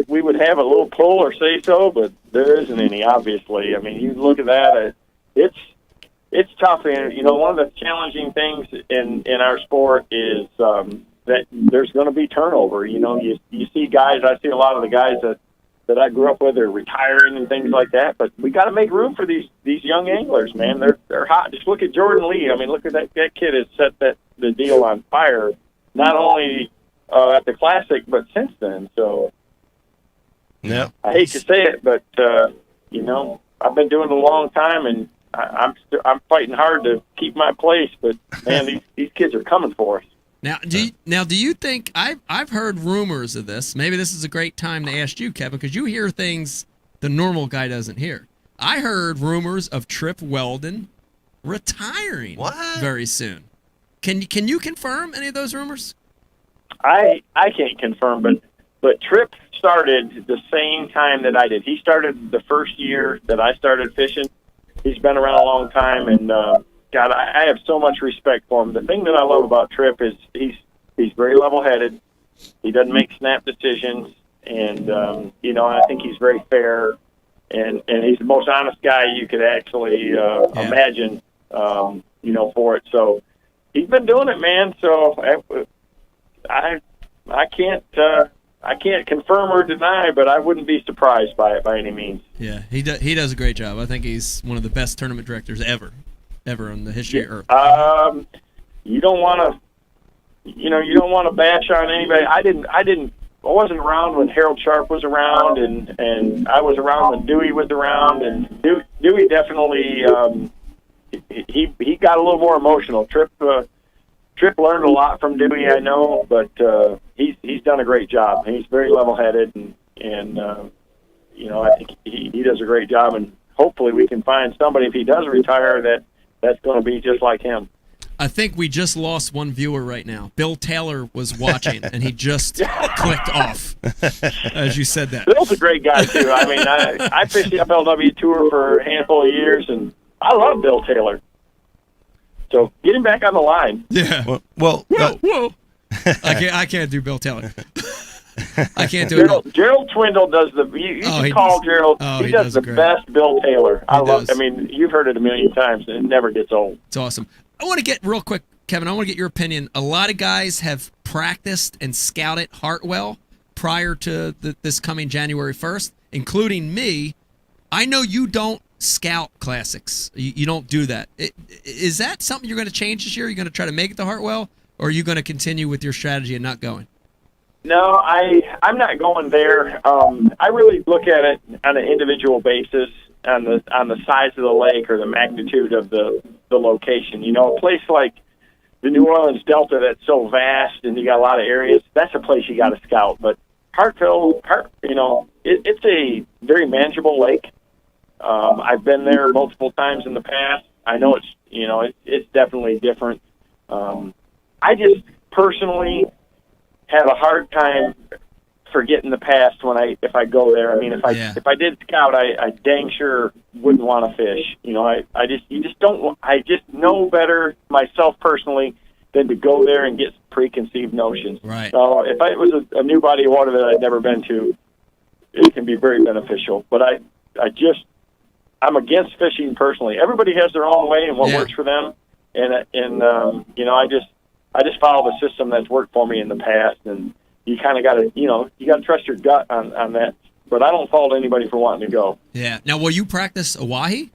we would have a little pull or say so, but there isn't any. Obviously, I mean, you look at that. It's tough, and one of the challenging things in our sport is that there's going to be turnover. You see guys. I see a lot of the guys that I grew up with are retiring and things like that. But we got to make room for these young anglers, man. They're hot. Just look at Jordan Lee. I mean, look at that kid has set the deal on fire. Not only at the Classic, but since then. So, yeah. I hate to say it, but I've been doing it a long time, and I'm fighting hard to keep my place. But man, these kids are coming for us. Now, do you think I've heard rumors of this? Maybe this is a great time to ask you, Kevin, because you hear things the normal guy doesn't hear. I heard rumors of Trip Weldon retiring very soon. Can you confirm any of those rumors? I can't confirm, but Trip started the same time that I did. He started the first year that I started fishing. He's been around a long time, and God, I have so much respect for him. The thing that I love about Trip is he's very level-headed. He doesn't make snap decisions, and I think he's very fair, and he's the most honest guy you could actually imagine. For it. So he's been doing it, man. So I can't confirm or deny, but I wouldn't be surprised by it by any means. Yeah, he does a great job. I think he's one of the best tournament directors ever in the history of Earth. You don't want to bash on anybody. I wasn't around when Harold Sharp was around, and I was around when Dewey was around, and Dewey definitely he got a little more emotional. Trip learned a lot from Dewey, I know, but he's done a great job. He's very level-headed, and I think he does a great job, and hopefully we can find somebody, if he does retire, that's going to be just like him. I think we just lost one viewer right now. Bill Taylor was watching, and he just clicked off as you said that. Bill's a great guy, too. I mean, I fished the FLW Tour for a handful of years, and I love Bill Taylor. So get him back on the line. Yeah. Well, whoa. I can't do Bill Taylor. I can't do it. Gerald Twindle does you should call Gerald. He does the best Bill Taylor. I mean, you've heard it a million times, and it never gets old. It's awesome. I want to get real quick, Kevin. I want to get your opinion. A lot of guys have practiced and scouted Hartwell prior to this coming January 1st, including me. I know you don't scout classics. You don't do that. Is that something you're going to change this year? Are you going to try to make it to Hartwell, or are you going to continue with your strategy and not going? No, I'm not going there. I really look at it on an individual basis, on the size of the lake or the magnitude of the location. A place like the New Orleans Delta that's so vast and you got a lot of areas, that's a place you got to scout. But Hartville, it's a very manageable lake. I've been there multiple times in the past. I know it's definitely different. I just personally have a hard time forgetting the past if I go there. I mean, if I did scout, I dang sure wouldn't want to fish. I just know better myself personally than to go there and get preconceived notions. Right. So if it was a new body of water that I'd never been to, it can be very beneficial. But I'm against fishing personally. Everybody has their own way and what works for them, and I just follow the system that's worked for me in the past, and you kind of got to, you got to trust your gut on that. But I don't fault anybody for wanting to go. Yeah. Now, will you practice Oahe?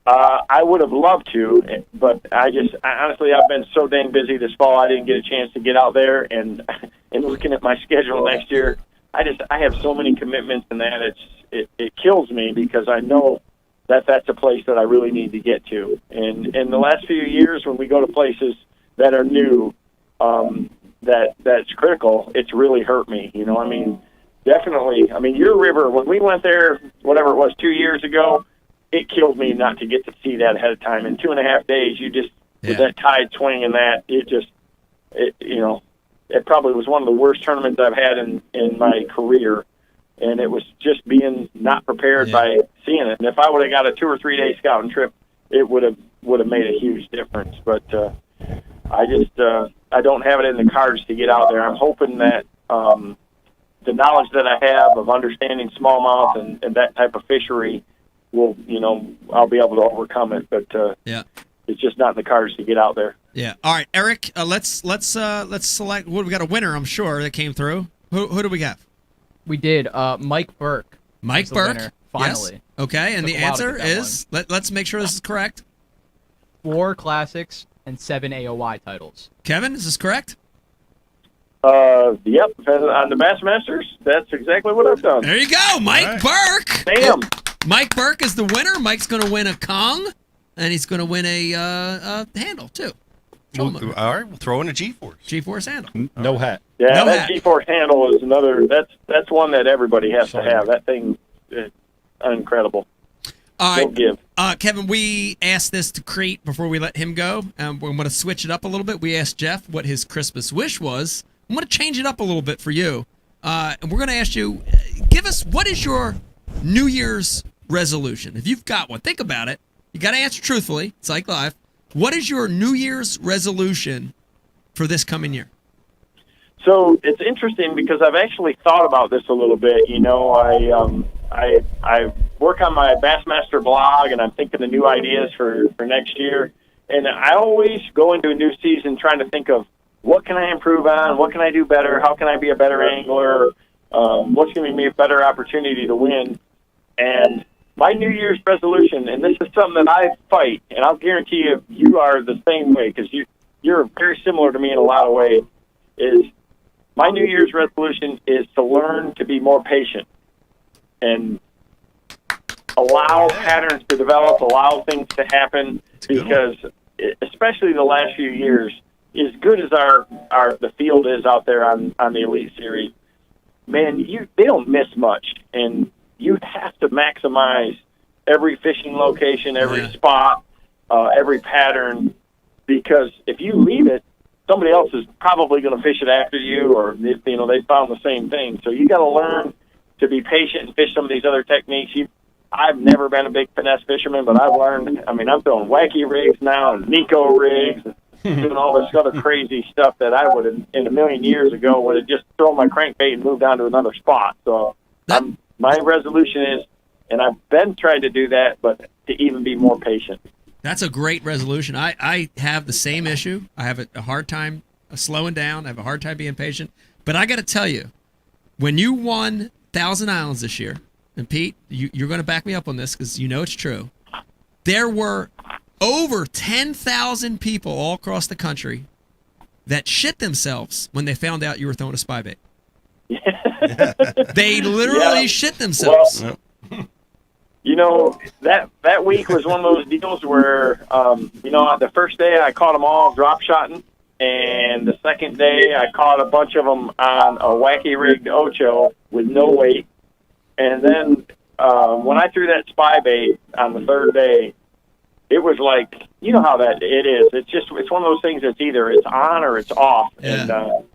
I would have loved to, but honestly, I've been so dang busy this fall, I didn't get a chance to get out there. And looking at my schedule next year, I have so many commitments, and that it kills me because I know that's a place that I really need to get to. And in the last few years, when we go to places that are new, that's critical, it's really hurt me. Definitely. Your river, when we went there, whatever it was, 2 years ago, it killed me not to get to see that ahead of time. In 2.5 days, with that tide swing and that, it probably was one of the worst tournaments I've had in my career. And it was just being not prepared by seeing it. And if I would have got a 2 or 3 day scouting trip, it would have made a huge difference. But I don't have it in the cards to get out there. I'm hoping that the knowledge that I have of understanding smallmouth and that type of fishery will, I'll be able to overcome it. But it's just not in the cards to get out there. Yeah. All right, Eric. Let's select. We got a winner, I'm sure, that came through. Who do we got? We did. Mike Burke. Mike Burke. Winner, finally. Yes. Okay, and the answer is let's make sure this is correct. 4 classics and 7 AOY titles. Kevin, is this correct? Yep. On the Bassmasters, that's exactly what I've done. There you go, Mike Burke. Bam. Mike Burke is the winner. Mike's going to win a Kong, and he's going to win a handle too. All right, we'll throw in a G-Force. G-Force handle. No hat. Yeah, No that hat. G-Force handle is another. That's one that everybody has to have. That thing is incredible. All right, give. Kevin, we asked this to Crete before we let him go. We're going to switch it up a little bit. We asked Jeff what his Christmas wish was. I'm going to change it up a little bit for you. And we're going to ask you, give us, what is your New Year's resolution? If you've got one, think about it. You got to answer truthfully. It's like live. What is your New Year's resolution for this coming year? So it's interesting because I've actually thought about this a little bit. I work on my Bassmaster blog, and I'm thinking of new ideas for next year. And I always go into a new season trying to think of what can I improve on, what can I do better, how can I be a better angler, what's going to give me a better opportunity to win. And my New Year's resolution, and this is something that I fight, and I'll guarantee you are the same way because you're very similar to me in a lot of ways, is my New Year's resolution is to learn to be more patient and allow patterns to develop, allow things to happen, because especially the last few years, as good as the field is out there on the Elite Series, man, they don't miss much, and you have to maximize every fishing location, every spot, every pattern, because if you leave it, somebody else is probably going to fish it after you, or they found the same thing. So you got to learn to be patient and fish some of these other techniques. I've never been a big finesse fisherman, but I've learned. I'm throwing wacky rigs now and Nico rigs, and doing all this other crazy stuff that I would have, in a million years ago, would have just thrown my crankbait and moved on to another spot. So my resolution is, and I've been trying to do that, but to even be more patient. That's a great resolution. I have the same issue. I have a hard time slowing down. I have a hard time being patient. But I got to tell you, when you won Thousand Islands this year, and Pete, you're going to back me up on this because you know it's true, there were over 10,000 people all across the country that shit themselves when they found out you were throwing a spy bait. They literally shit themselves. Well, that week was one of those deals where, the first day I caught them all drop shotting, and the second day I caught a bunch of them on a wacky rigged Ocho with no weight. And then when I threw that spy bait on the third day, it was like, you know how that it is. It's one of those things that's either it's on or it's off. Yeah. And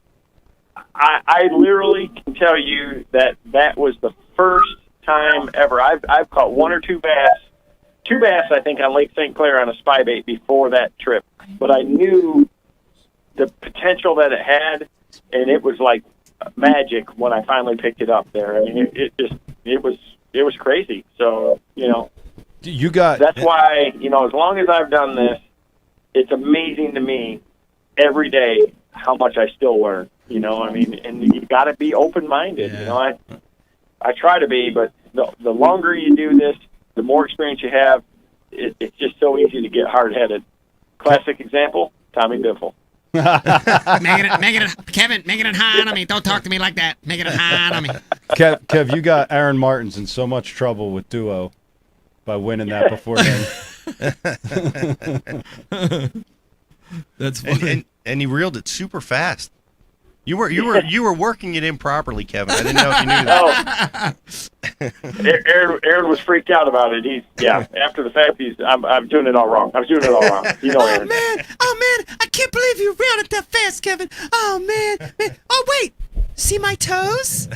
I literally can tell you that was the first time ever. I've caught one or two bass I think on Lake St. Clair on a spy bait before that trip, but I knew the potential that it had, and it was like magic when I finally picked it up there. I mean, it was crazy. So you got that's why as long as I've done this, it's amazing to me every day how much I still learn. You know, I mean, and you got to be open-minded. Yeah. You know, I try to be, but the longer you do this, the more experience you have. It's just so easy to get hard-headed. Classic example: Tommy Biffle. Kevin, making it hard on me. Don't talk to me like that. Making it hard on me. Kev, you got Aaron Martins in so much trouble with duo by winning that before then. That's funny. And he reeled it super fast. You were working it improperly, Kevin. I didn't know if you knew that. Aaron was freaked out about it. After the fact, I'm doing it all wrong. I was doing it all wrong. You know, Aaron. Oh man, I can't believe you reeled it that fast, Kevin. Oh man. Oh wait, see my toes?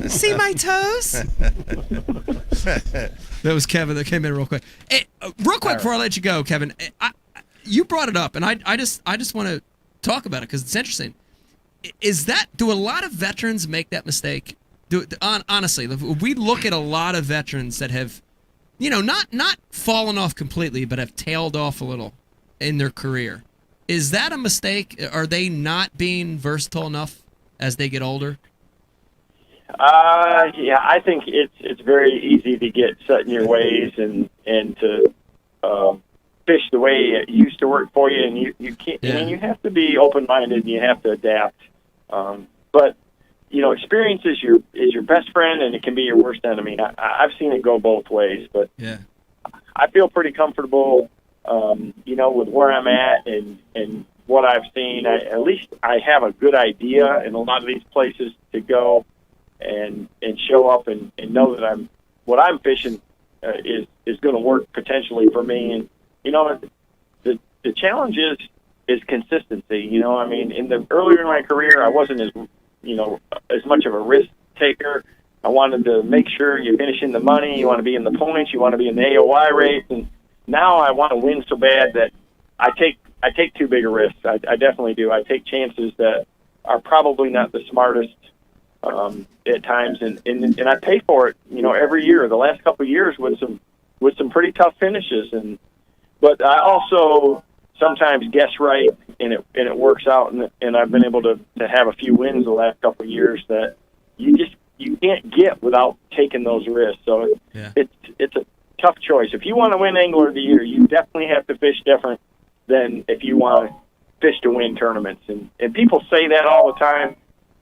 See my toes? That was Kevin that came in real quick. Hey, real quick before I let you go, Kevin, you brought it up, and I just want to talk about it because it's interesting. Do a lot of veterans make that mistake? Honestly, we look at a lot of veterans that have, not fallen off completely, but have tailed off a little in their career. Is that a mistake? Are they not being versatile enough as they get older? Yeah, I think it's very easy to get set in your ways and to fish the way it used to work for you, and you can't. Yeah. I mean, you have to be open-minded and you have to adapt. But experience is your best friend, and it can be your worst enemy. I've seen it go both ways, but Yeah. I feel pretty comfortable, with where I'm at and what I've seen. At least I have a good idea in a lot of these places to go and show up and know that what I'm fishing is going to work potentially for me. And the challenge is consistency. I mean, earlier in my career, I wasn't as much of a risk taker. I wanted to make sure you're finishing the money. You want to be in the points. You want to be in the AOY race. And now I want to win so bad that I take too big a risk. I definitely do. I take chances that are probably not the smartest at times, and I pay for it. Every year. The last couple of years with some pretty tough finishes, but I also sometimes guess right, and it works out, and I've been able to have a few wins the last couple of years that you can't get without taking those risks. So it's a tough choice. If you want to win Angler of the Year, you definitely have to fish different than if you want to fish to win tournaments. And people say that all the time,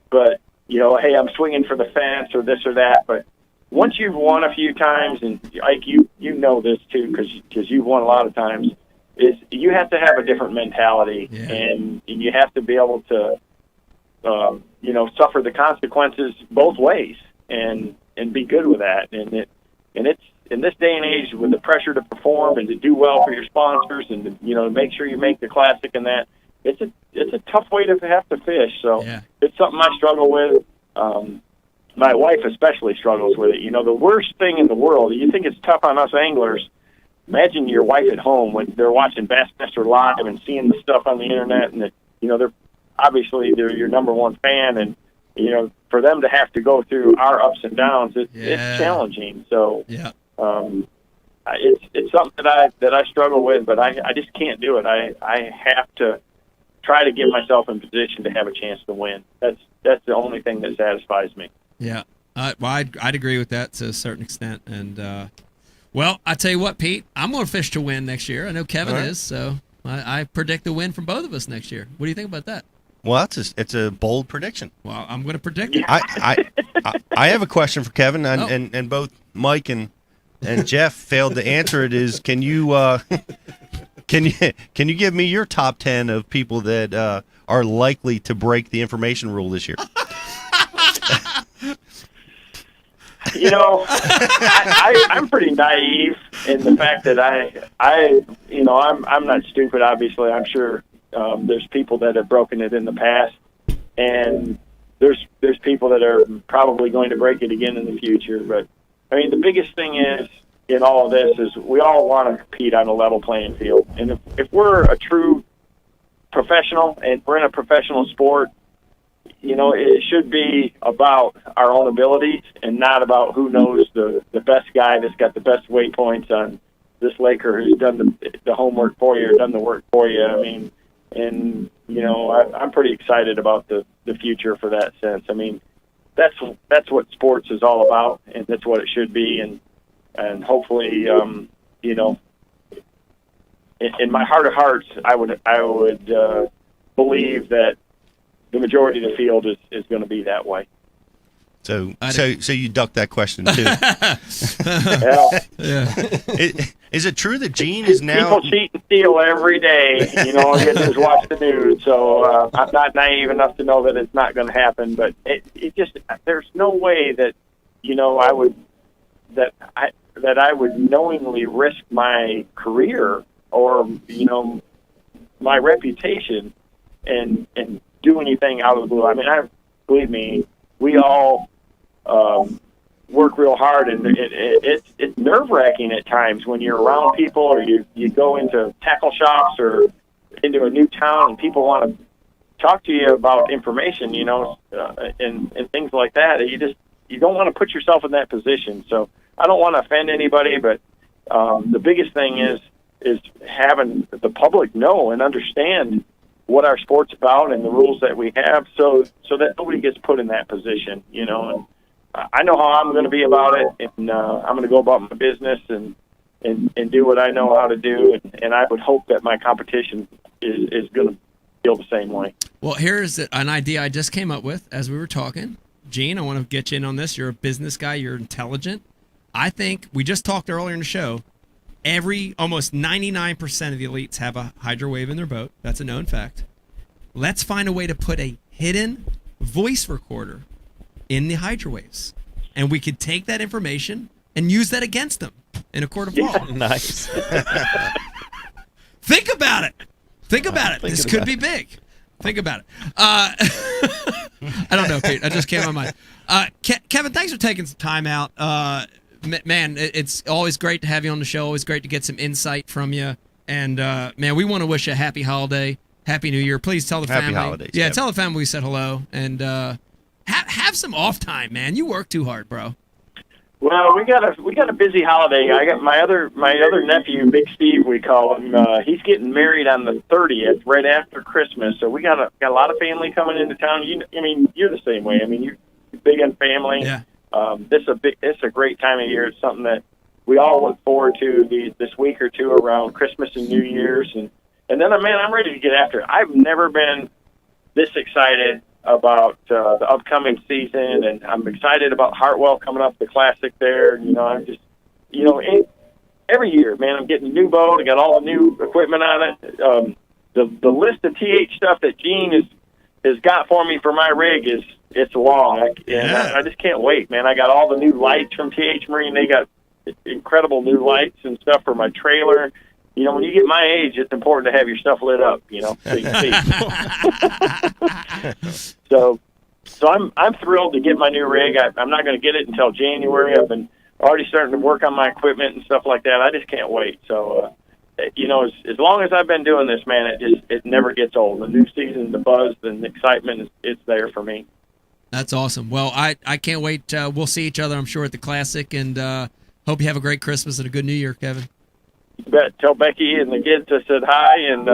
but hey, I'm swinging for the fence or this or that. But once you've won a few times, and Ike, you know this too, because you've won a lot of times, is you have to have a different mentality, and you have to be able to, suffer the consequences both ways, and be good with that. And it's in this day and age with the pressure to perform and to do well for your sponsors, and to make sure you make the classic and that. It's a tough way to have to fish. So it's something I struggle with. My wife especially struggles with it. The worst thing in the world. You think it's tough on us anglers. Imagine your wife at home when they're watching Bassmaster Live and seeing the stuff on the internet, and they're your number one fan, and for them to have to go through our ups and downs, it's challenging. So it's something that I struggle with, but I just can't do it. I have to try to get myself in position to have a chance to win. That's the only thing that satisfies me. Yeah. Well, I'd agree with that to a certain extent. And, well, I tell you what, Pete, I'm going to fish to win next year. I know Kevin is, so I predict a win from both of us next year. What do you think about that? Well, it's a bold prediction. Well, I'm going to predict it. I have a question for Kevin, and both Mike and Jeff failed to answer it. Is can you give me your top 10 of people that are likely to break the information rule this year? I'm pretty naive in the fact that I'm not stupid. Obviously, I'm sure there's people that have broken it in the past, and there's people that are probably going to break it again in the future. But I mean, the biggest thing is in all of this is we all want to compete on a level playing field, and if we're a true professional and we're in a professional sport, it should be about our own abilities and not about who knows the best guy that's got the best waypoints on this laker who's done the homework for you or done the work for you. I mean, and I'm pretty excited about the future for that sense. I mean, that's what sports is all about, and that's what it should be. And hopefully, in my heart of hearts, I would believe that the majority of the field is going to be that way. So you ducked that question too. Is it true that Gene is now? People cheat and steal every day. All you just watch the news. So I'm not naive enough to know that it's not going to happen. But it just there's no way that I would knowingly risk my career or my reputation and do anything out of the blue. I mean, believe me, we all work real hard, and it's nerve-wracking at times when you're around people, or you go into tackle shops or into a new town and people want to talk to you about information, and things like that. You don't want to put yourself in that position. So I don't want to offend anybody, but the biggest thing is having the public know and understand what our sport's about and the rules that we have, so that nobody gets put in that position, And I know how I'm going to be about it, and I'm going to go about my business and do what I know how to do, and I would hope that my competition is going to feel the same way. Well, here's an idea I just came up with as we were talking. Gene, I want to get you in on this. You're a business guy. You're intelligent. I think we just talked earlier in the show. Almost 99% of the elites have a hydrowave in their boat. That's a known fact. Let's find a way to put a hidden voice recorder in the hydrowaves, and we could take that information and use that against them in a court of law. Nice. Think about it. This could be big. Think about it. I don't know, Pete. I just came to my mind. Kevin, thanks for taking some time out. Man, it's always great to have you on the show. Always great to get some insight from you. And, man, we want to wish you a happy holiday, happy New Year. Please tell the family. Happy holidays. Yeah, Kevin. tell the family we said hello. And have some off time, man. You work too hard, bro. Well, we got a busy holiday. I got my other nephew, Big Steve, we call him. He's getting married on the 30th, right after Christmas. So we got a lot of family coming into town. You're the same way. I mean, you're big on family. Yeah. It's a great time of year. It's something that we all look forward to this week or two around Christmas and New Year's, and then I'm ready to get after it. I've never been this excited about the upcoming season, and I'm excited about Hartwell coming up, the Classic there. I'm just every year, man, I'm getting a new boat. I got all the new equipment on it. The list of TH stuff that Gene has got for me for my rig it's long. I just can't wait, man. I got all the new lights from TH Marine. They got incredible new lights and stuff for my trailer. When you get my age, it's important to have your stuff lit up, so you can see. So I'm thrilled to get my new rig. I'm not going to get it until January. I've been already starting to work on my equipment and stuff like that. I just can't wait. So, as long as I've been doing this, man, it never gets old. The new season, the buzz, and the excitement, it's there for me. That's awesome. Well, I can't wait. We'll see each other, I'm sure, at the Classic, and hope you have a great Christmas and a good New Year, Kevin. You bet. Tell Becky and the kids I said hi, and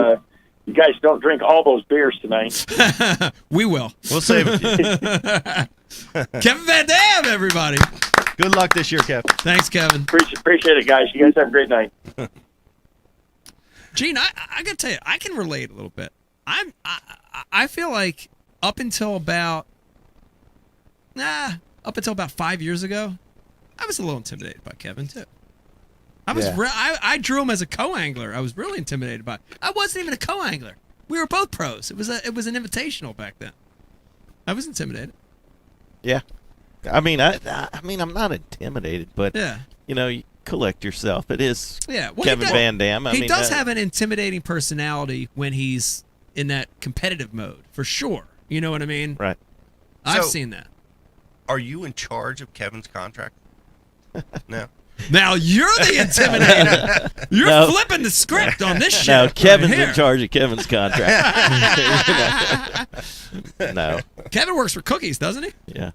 you guys don't drink all those beers tonight. We will. We'll save it. Kevin VanDam, everybody. Good luck this year, Kev. Thanks, Kevin. Appreciate it, guys. You guys have a great night. Gene, I got to tell you, I can relate a little bit. I feel like up until about 5 years ago, I was a little intimidated by Kevin too. I drew him as a co-angler. I was really intimidated by it. I wasn't even a co-angler. We were both pros. It was an invitational back then. I was intimidated. Yeah. I mean, I'm not intimidated, but you collect yourself. It is Kevin VanDam. He does have an intimidating personality when he's in that competitive mode, for sure. You know what I mean? Right. I've seen that. Are you in charge of Kevin's contract? No. Now you're the intimidator. You're flipping the script on this show. Now Kevin's in charge of Kevin's contract. No. Kevin works for Cookies, doesn't he? Yeah.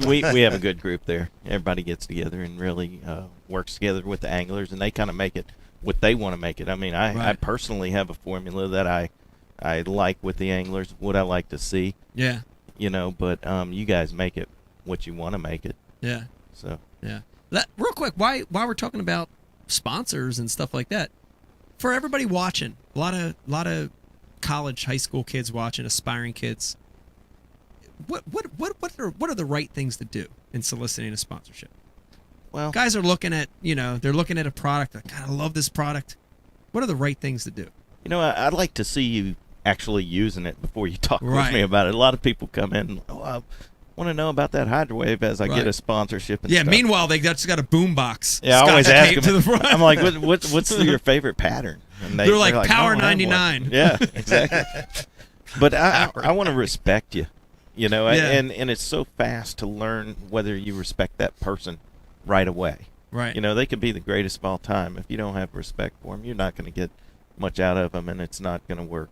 We have a good group there. Everybody gets together and really works together with the anglers, and they kind of make it what they want to make it. I mean, I personally have a formula that I I like with the anglers, what I like to see, Yeah. but you guys make it what you want to make it. Yeah. So Yeah. Real quick, while we're talking about sponsors and stuff like that, for everybody watching, a lot of college, high school kids watching, aspiring kids. What are the right things to do in soliciting a sponsorship? well, Guys are looking at they're looking at a product. Like, God, I love this product. What are the right things to do? I'd like to see you actually using it before you talk Right. with me about it. A lot of people come in, I want to know about that Hydrowave as I Right. get a sponsorship and Yeah. stuff. Meanwhile, they just got a boom box. Yeah, I always Scotch ask tape them. to the front. I'm like, what's your favorite pattern? And They're like, Power "I don't have one." 99. Yeah, exactly. But I want to respect you, Yeah. and it's so fast to learn whether you respect that person right away. Right. They could be the greatest of all time. If you don't have respect for them, you're not going to get much out of them, and it's not going to work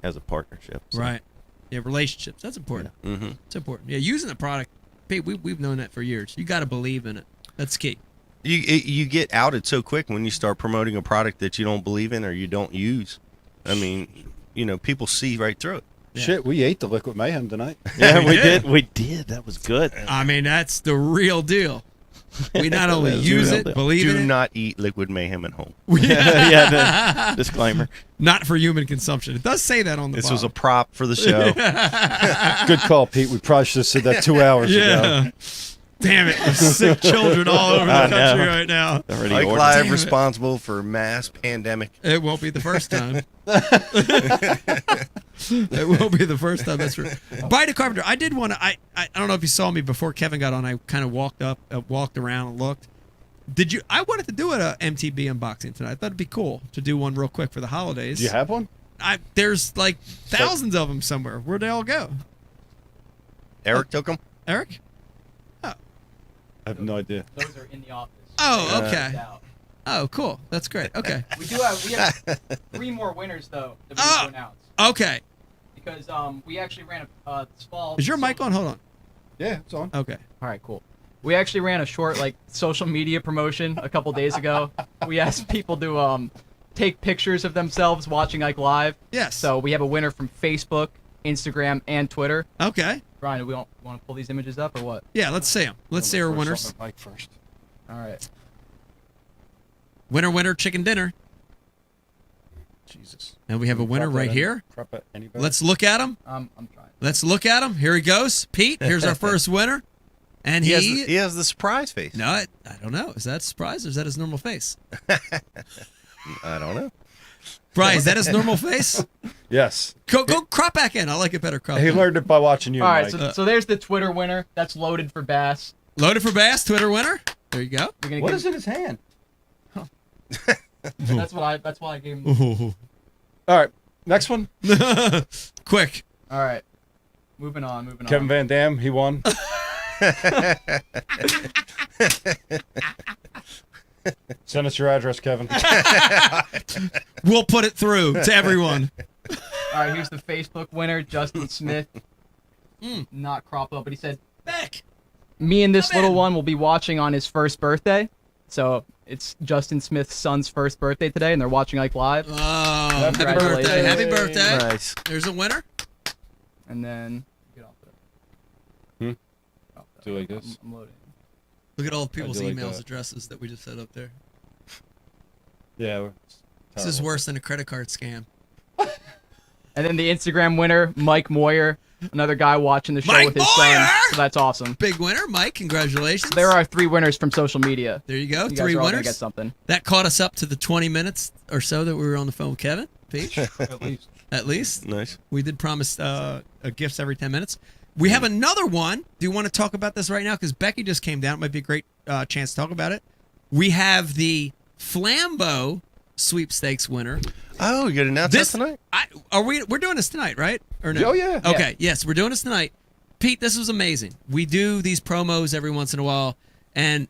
as a partnership. So, Right. Yeah, relationships. That's important. Mm-hmm. It's important. Yeah, using the product. Pete, we've known that for years. You got to believe in it. That's key. You get outed so quick when you start promoting a product that you don't believe in or you don't use. I mean, people see right through it. Yeah. Shit, we ate the Liquid Mayhem tonight. Yeah, we did. did. We did. That was good. I mean, that's the real deal. We not only That's use the it, real deal. believe Do in it. not eat Liquid Mayhem at home. Yeah, disclaimer. Not for human consumption. It does say that on the This was a bottom. prop for the show. Good call, Pete. We probably should have said that 2 hours ago. Yeah. Damn it. There's sick children all over the I country know. right now. Already Mike ordered. Live Damn it. responsible for mass pandemic. It won't be the first time. It won't be the first time. That's true. Biden Carpenter, I did want to. I don't know if you saw me before Kevin got on. I kind of walked around and looked. Did you? I wanted to do an MTB unboxing tonight. I thought it'd be cool to do one real quick for the holidays. Do you have one? There's like thousands of them somewhere. Where'd they all go? Eric took them. Eric? I have no idea. Those are in the office. Oh, okay. Out. Oh, cool. That's great. Okay. We have 3 more winners though that we need to announce Okay. because we actually ran a small. Is your mic on? Hold on. Yeah, it's on. Okay. All right, cool. We actually ran a short social media promotion a couple days ago. We asked people to take pictures of themselves watching live. Yes. So we have a winner from Facebook, Instagram, and Twitter. Okay. Ryan, do we want to pull these images up or what? Yeah, let's see them. Let's see our winners. Mike first. All right. Winner, winner, chicken dinner. Jesus. And we have a winner Prep that right any- here. prep it any better? Let's look at him. I'm trying. Let's look at him. Here he goes. Pete, here's our first winner. And He he has the surprise face. No, I don't know. Is that a surprise or is that his normal face? I don't know. Brian, is that his normal face? Yes. Go crop back in. I like it better crop He in. learned it by watching you, All right, Mike. so there's the Twitter winner. That's loaded for Bass. Loaded for Bass, Twitter winner. There you go. We're gonna What give- is in his hand? That's why I gave him. All right, next one. Quick. All right. Moving on. Kevin VanDam, he won. Send us your address, Kevin. We'll put it through to everyone. All right, here's the Facebook winner, Justin Smith. Not crop up, but he said, Back. me and this Come little in. one will be watching on his first birthday. So it's Justin Smith's son's first birthday today, and they're watching live. Oh, happy Congratulations. birthday. Happy birthday. Nice. There's a winner. And then get off Hmm? the. Do like this. I'm loading. Look at all the people's do like emails, that. addresses that we just set up there. Yeah. This is worse than a credit card scam. And then the Instagram winner, Mike Moyer, another guy watching the show Mike with his Moyer! son. So that's awesome. Big winner, Mike. Congratulations. There are 3 winners from social media. There you go. You guys 3 are all gonna winners. get something. That caught us up to the 20 minutes or so that we were on the phone with Kevin. Peach. At least. At least. Nice. We did promise gifts every 10 minutes. We have another one. Do you want to talk about this right now? Because Becky just came down. It might be a great chance to talk about it. We have the Flambeau sweepstakes winner. Oh, you got to announce that tonight? We're doing this tonight, right? Or no? Oh, yeah. Okay, yes, we're doing this tonight. Pete, this was amazing. We do these promos every once in a while. And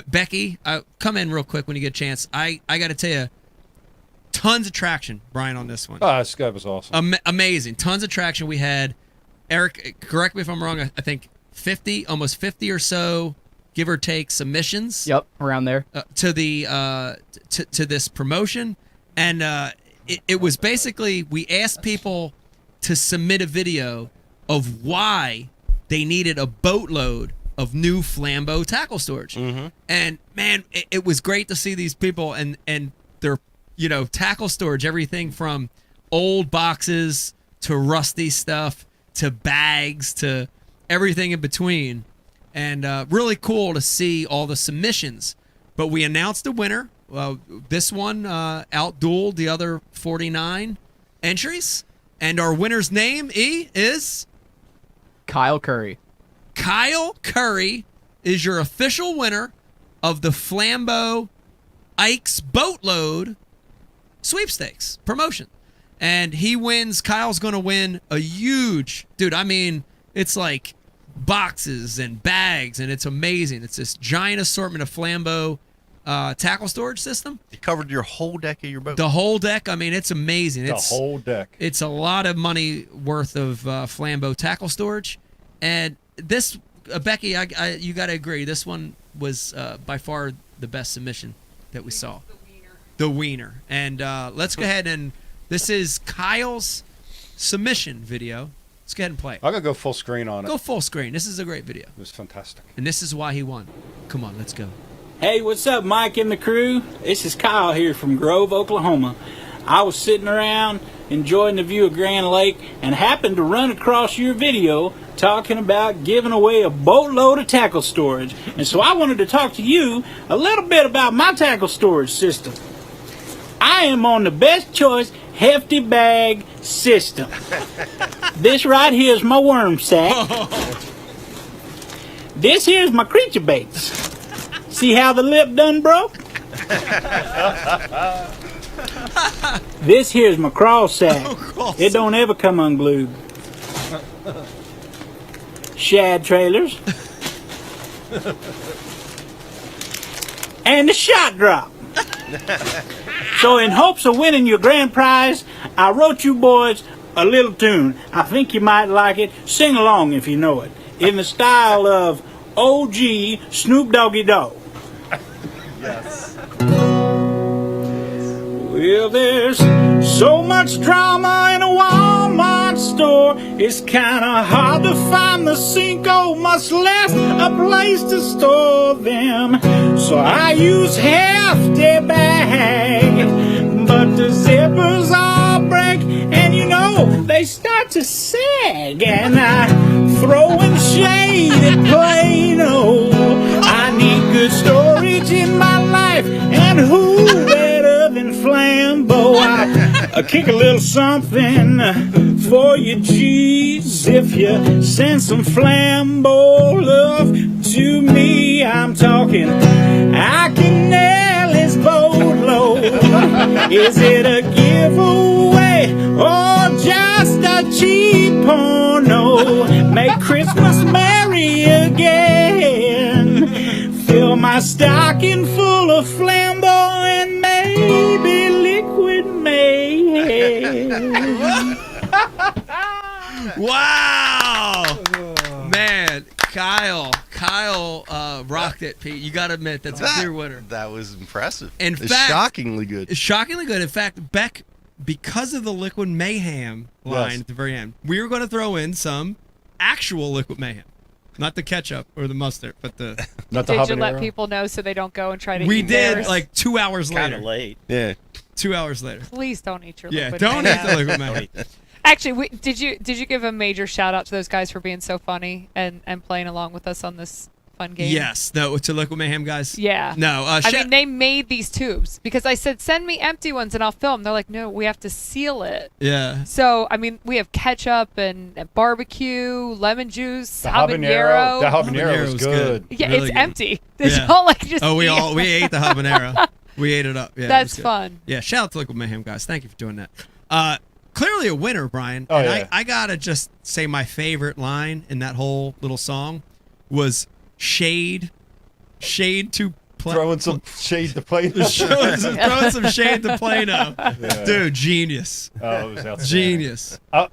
Becky, come in real quick when you get a chance. I got to tell you, tons of traction, Brian, on this one. This guy was awesome. Amazing. Tons of traction we had. Eric, correct me if I'm wrong, I think almost 50 or so, give or take, submissions. Yep, around there. To the to this promotion, and it was basically we asked people to submit a video of why they needed a boatload of new Flambeau tackle storage. And man, it was great to see these people and their tackle storage, everything from old boxes to rusty stuff to bags to everything in between. And really cool to see all the submissions. But we announced the winner. This one outdueled the other 49 entries. And our winner's name, is Kyle Curry. Kyle Curry is your official winner of the Flambeau Ike's Boatload sweepstakes promotion. And he wins. Kyle's going to win a huge, dude, I mean, it's like boxes and bags, and it's amazing. It's this giant assortment of Flambeau tackle storage system. It covered your whole deck of your boat. The whole deck. I mean, it's amazing. The whole deck. It's a lot of money worth of Flambeau tackle storage. And this, Becky, you got to agree, this one was by far the best submission that we saw. The wiener. And let's go ahead and this is Kyle's submission video. Let's go ahead and play it. I'm going to go full screen on it. Go full screen. This is a great video. It was fantastic. And this is why he won. Come on, let's go. Hey, what's up, Mike and the crew? This is Kyle here from Grove, Oklahoma. I was sitting around enjoying the view of Grand Lake and happened to run across your video talking about giving away a boatload of tackle storage. And so I wanted to talk to you a little bit about my tackle storage system. I am on the Best Choice Hefty Bag system. This right here is my worm sack. This here is my creature baits. See how the lip done broke? This here's my crawl sack. It don't ever come unglued. Shad trailers. And the shot drop. So in hopes of winning your grand prize, I wrote you boys a little tune. I think you might like it. Sing along if you know it. In the style of OG Snoop Doggy Dogg. Yes. Well, there's so much drama in a Walmart store. It's kinda hard to find the Cinco, much less a place to store them. So I use hefty bag, but the zippers all break, and you know they start to sag. And I throwing shade at Plano. I need good storage in my life, and who better than Flambeau? I kick a little something for your G's if you send some Flambeau love to me. I'm talking, I can nail his boatload. Is it a giveaway or just a cheap porno? Make Christmas merry again. Fill my stocking full of Flambeau and maybe liquid mayhem. Wow, man, Kyle rocked it, Pete. You got to admit that's a clear winner. That was impressive. In It's fact, shockingly good. It's shockingly good. In fact, Beck, because of the liquid mayhem line Yes. at the very end, we were going to throw in some actual liquid mayhem, not the ketchup or the mustard, but the. Not the Did you let habanero? people know so they don't go and try to We eat did theirs? like 2 hours Kind later. of late. Yeah. 2 hours later. Please don't eat your Yeah, liquid don't eat mayhem. the liquid mayhem. Actually, did you give a major shout out to those guys for being so funny and playing along with us on this fun game? Yes, no, to liquid mayhem guys. Yeah. No, I mean, they made these tubes because I said, send me empty ones and I'll film. They're like, no, we have to seal it. yeah. So, I mean, we have ketchup and barbecue, lemon juice, The habanero. habanero was was good. Yeah, Really it's good. empty. It's Yeah. all like just. Oh, we eat. ate the habanero. We ate it up. Yeah, it That's was good. fun. Yeah, shout out to Liquid Mayhem guys. Thank you for doing that. Clearly a winner, Brian. Oh, and yeah. I gotta just say my favorite line in that whole little song was shade to Throwing some shade to play. throwing some shade to Plano. Dude, genius. Oh, it was outstanding. Genius. I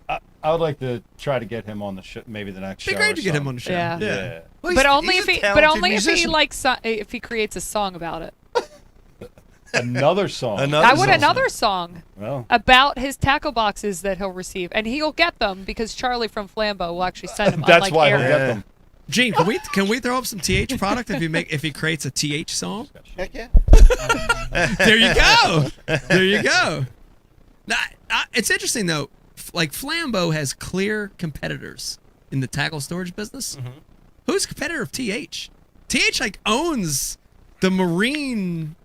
would like to try to get him on the show, maybe the next Be show. great or to get him something. on the show. Yeah. Yeah. Well, But he's- only he's if a he, talented if he musician. like, if he creates a song about it. Another song. I want another song Well, about his tackle boxes that he'll receive, and he'll get them because Charlie from Flambeau will actually send them. that's unlike why he'll Aaron. get them. Gene, can we throw up some TH product if he creates a TH song? Heck yeah. There you go. There you go. Now, it's interesting though. Like Flambeau has clear competitors in the tackle storage business. Mm-hmm. Who's a competitor of TH? TH like owns the marine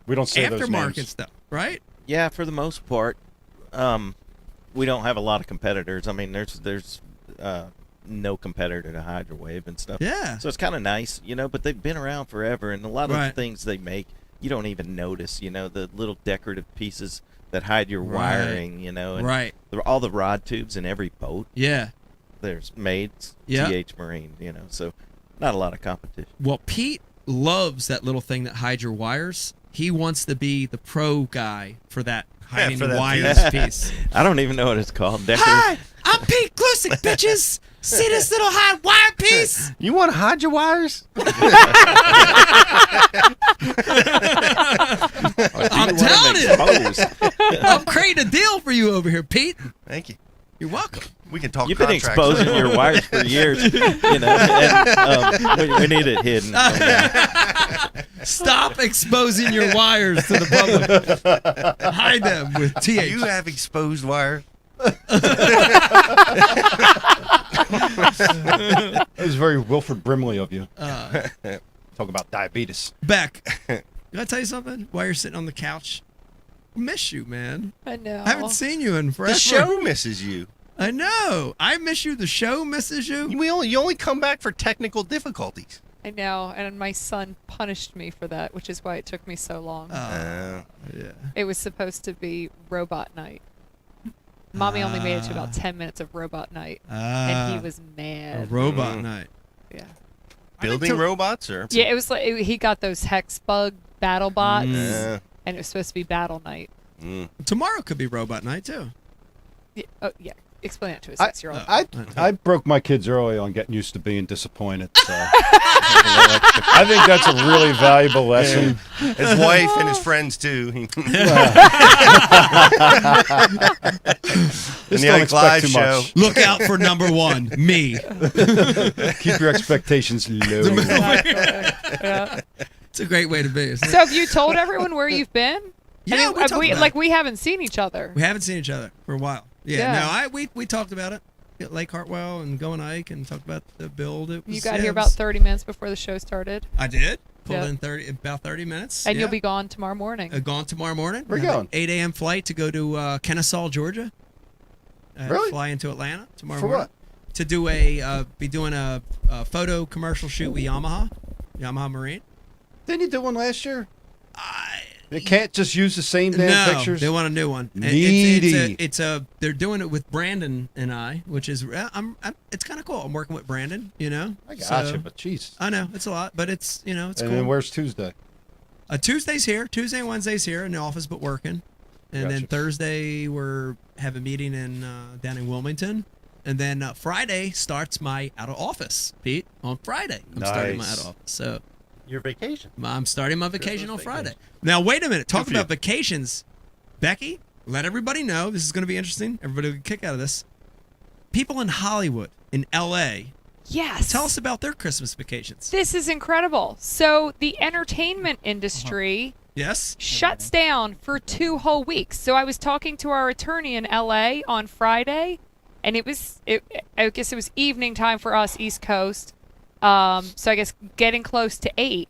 We don't say those aftermarket names. stuff, right? Yeah, for the most part, we don't have a lot of competitors. I mean, there's no competitor to Hydrowave and stuff. Yeah. So it's kind of nice, but they've been around forever, and a lot of Right. the things they make, you don't even notice. The little decorative pieces that hide your Right. wiring. And Right. all the rod tubes in every boat. Yeah. There's made Yeah. TH Marine. So not a lot of competition. Well, Pete loves that little thing that hides your wires. He wants to be the pro guy for that hiding for that wires piece. I don't even know what it's called. Decorative. Hi, I'm Pete Glusick, bitches. See this little hide wire piece? You want to hide your wires? I'm telling you. I'm creating a deal for you over here, Pete. Thank you. You're welcome. We can talk. You've been contracts. exposing your wires for years, and we need it hidden. Stop exposing your wires to the public. Hide them with TH. You have exposed wire. That was very Wilford Brimley of you. Talk about diabetes. Beck, can I tell you something? While you're sitting on the couch, I miss you, man. I know. I haven't seen you in forever. The show misses you. I know. I miss you. The show misses you. You only come back for technical difficulties. I know, and my son punished me for that, which is why it took me so long. Yeah. It was supposed to be robot night. Mommy only made it to about 10 minutes of robot night, and he was A mad. robot night. Yeah. Building robots, or Yeah, it was like he got those hex bug battle bots, Yeah. and it was supposed to be battle night. Tomorrow could be robot night too. Yeah, yeah. Explain that to a 6-year-old. I broke my kids early on getting used to being disappointed. So. I think that's a really valuable lesson. his wife and his friends too. Just the don't Clyde expect too show. much. Look out for number one, me. Keep your expectations low. Yeah. It's a great way to be. Isn't it? So have you told everyone where you've been? Yeah, we talked about it. we haven't seen each other. We haven't seen each other for a while. Yeah. Yeah. No, we talked about it at Lake Hartwell and Going Ike and talked about the build. It was, You got yeah, here it about was- 30 minutes before the show started, I did. Pulled Yeah. in about 30 minutes. and yeah. you'll be gone tomorrow morning. Gone tomorrow morning. Where I you have going? an 8 a.m. flight to go to Kennesaw, Georgia. Really? Fly into Atlanta tomorrow For morning. what? To do be doing a photo commercial shoot with Yamaha Marine. Didn't you do one last year? They can't just use the same damn No, pictures. they want a new one. And Needy. they're doing it with Brandon and I, which is it's kind of cool. I'm working with Brandon, I gotcha, but jeez. I know it's a lot, but it's it's And cool. then where's Tuesday? Tuesday's here. Tuesday and Wednesday's here in the office, but working. And then Gotcha. Thursday we're have a meeting in down in Wilmington. And then Friday starts my out of office, Pete. On Friday, I'm starting my Nice. out of office. So Your vacation. I'm starting my vacation Christmas on Friday. vacation. Now wait a minute. Talk Good for about vacations, Becky. Let everybody know. This is going to be interesting. Everybody will get a kick out of this. People in Hollywood, in L.A. Yes. Tell us about their Christmas vacations. This is incredible. So the entertainment industry Yes. shuts down for 2 whole weeks. So I was talking to our attorney in LA on Friday, and I guess it was evening time for us, East Coast. So I guess getting close to 8.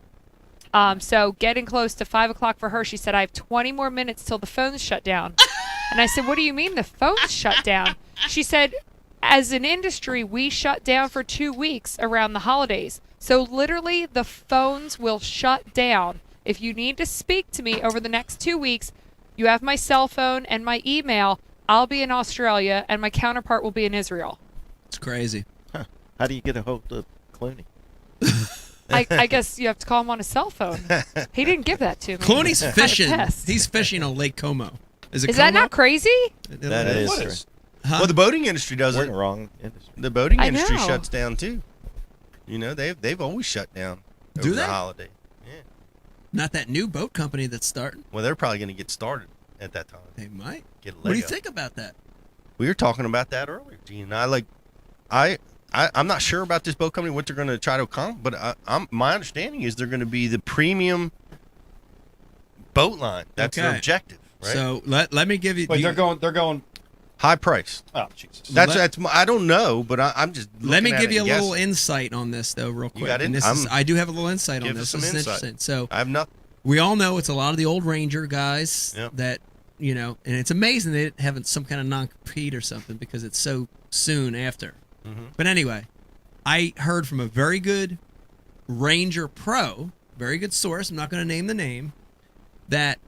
So getting close to 5 o'clock for her, she said, I have 20 more minutes till the phone's shut down. And I said, what do you mean the phone's shut down? She said, as an industry, we shut down for 2 weeks around the holidays. So literally the phones will shut down. If you need to speak to me over the next 2 weeks, you have my cell phone and my email. I'll be in Australia, and my counterpart will be in Israel. It's crazy. How do you get a hold of Clooney? I guess you have to call him on his cell phone. He didn't give that to me. Clooney's I'm kinda fishing. pissed. He's fishing on Lake Como. Is it Is that Como? not crazy? That is What true. is? Huh? Well, the boating industry does We're it. in the wrong industry. The boating I industry know. shuts down too. You know, they've always shut down over Do the they? holiday. Yeah. Not that new boat company that's starting. Well, they're probably going to get started at that time. They might. Get a What do you leg up. think about that? We were talking about that earlier, Gene. And I'm not sure about this boat company, what they're going to try to accomplish, but my understanding is they're going to be the premium boat line. That's their Okay. objective, right? So let me give you. Wait, they're going. High price. Oh, Jesus. That's I don't know, but I'm just. Let me looking at give it you a and little guessing. insight on this, though, real quick. got it? And this is, I do have a little insight on Give this. us some This is insight. interesting. So I have nothing. we all know it's a lot of the old Ranger guys Yep. that, and it's amazing they didn't have some kind of non-compete or something because it's so soon after. Mhm. But anyway, I heard from a very good Ranger pro, very good source, I'm not going to name the name, that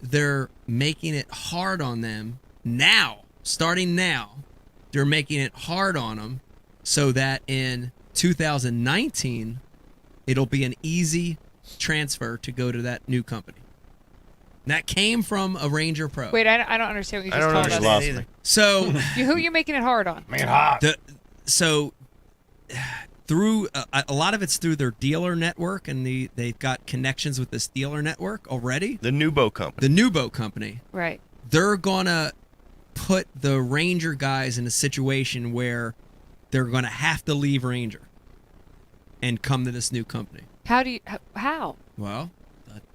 they're making it hard on them now, starting now. They're making it hard on them so that in 2019, it'll be an easy transfer to go to that new company. That came from a Ranger pro. Wait, I don't understand what you I just don't told understand us. either. So Who are you making it hard on? Man, hot. so through a lot of it's through their dealer network, and they've got connections with this dealer network already. The new boat company. The new boat company, Right. they're gonna put the Ranger guys in a situation where they're gonna have to leave Ranger and come to this new company. How do you? How? Well,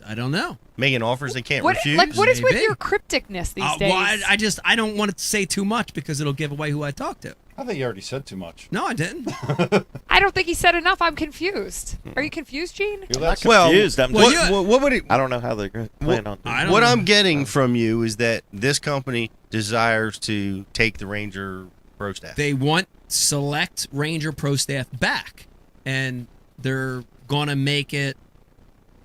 I don't know. Making offers they can't What refuse. what is with Maybe. your crypticness these days? Well, I don't want to say too much because it'll give away who I talk to. I think you already said too much. No, I didn't. I don't think he said enough. I'm confused. Are you confused, Gene? You're not Well, confused. I'm well, just, what would it? I don't know how they're going to plan on doing I it. don't What know. I'm getting from you is that this company desires to take the Ranger pro staff. They want select Ranger pro staff back, and they're gonna make it.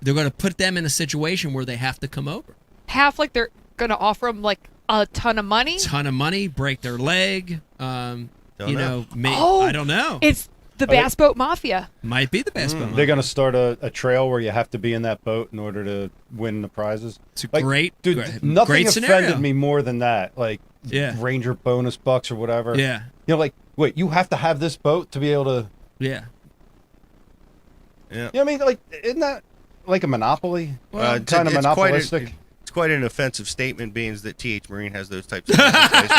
They're gonna put them in a situation where they have to come over. Half like they're gonna offer him like a ton of money. Ton of money, break their leg. Don't know. Oh, I don't know. It's the Bass Boat Mafia. Might be the best boat. They're going to start a trail where you have to be in that boat in order to win the prizes. It's a great, Dude, great, nothing great offended scenario. me more than that. Like, Yeah. Ranger bonus bucks or whatever. Yeah, Like, wait, you have to have this boat to be able to. yeah. Yeah. You know what I mean? Like, isn't that like a monopoly? Well, Kind of it's quite a- monopolistic. It's quite an offensive statement, being that TH Marine has those types of legislation.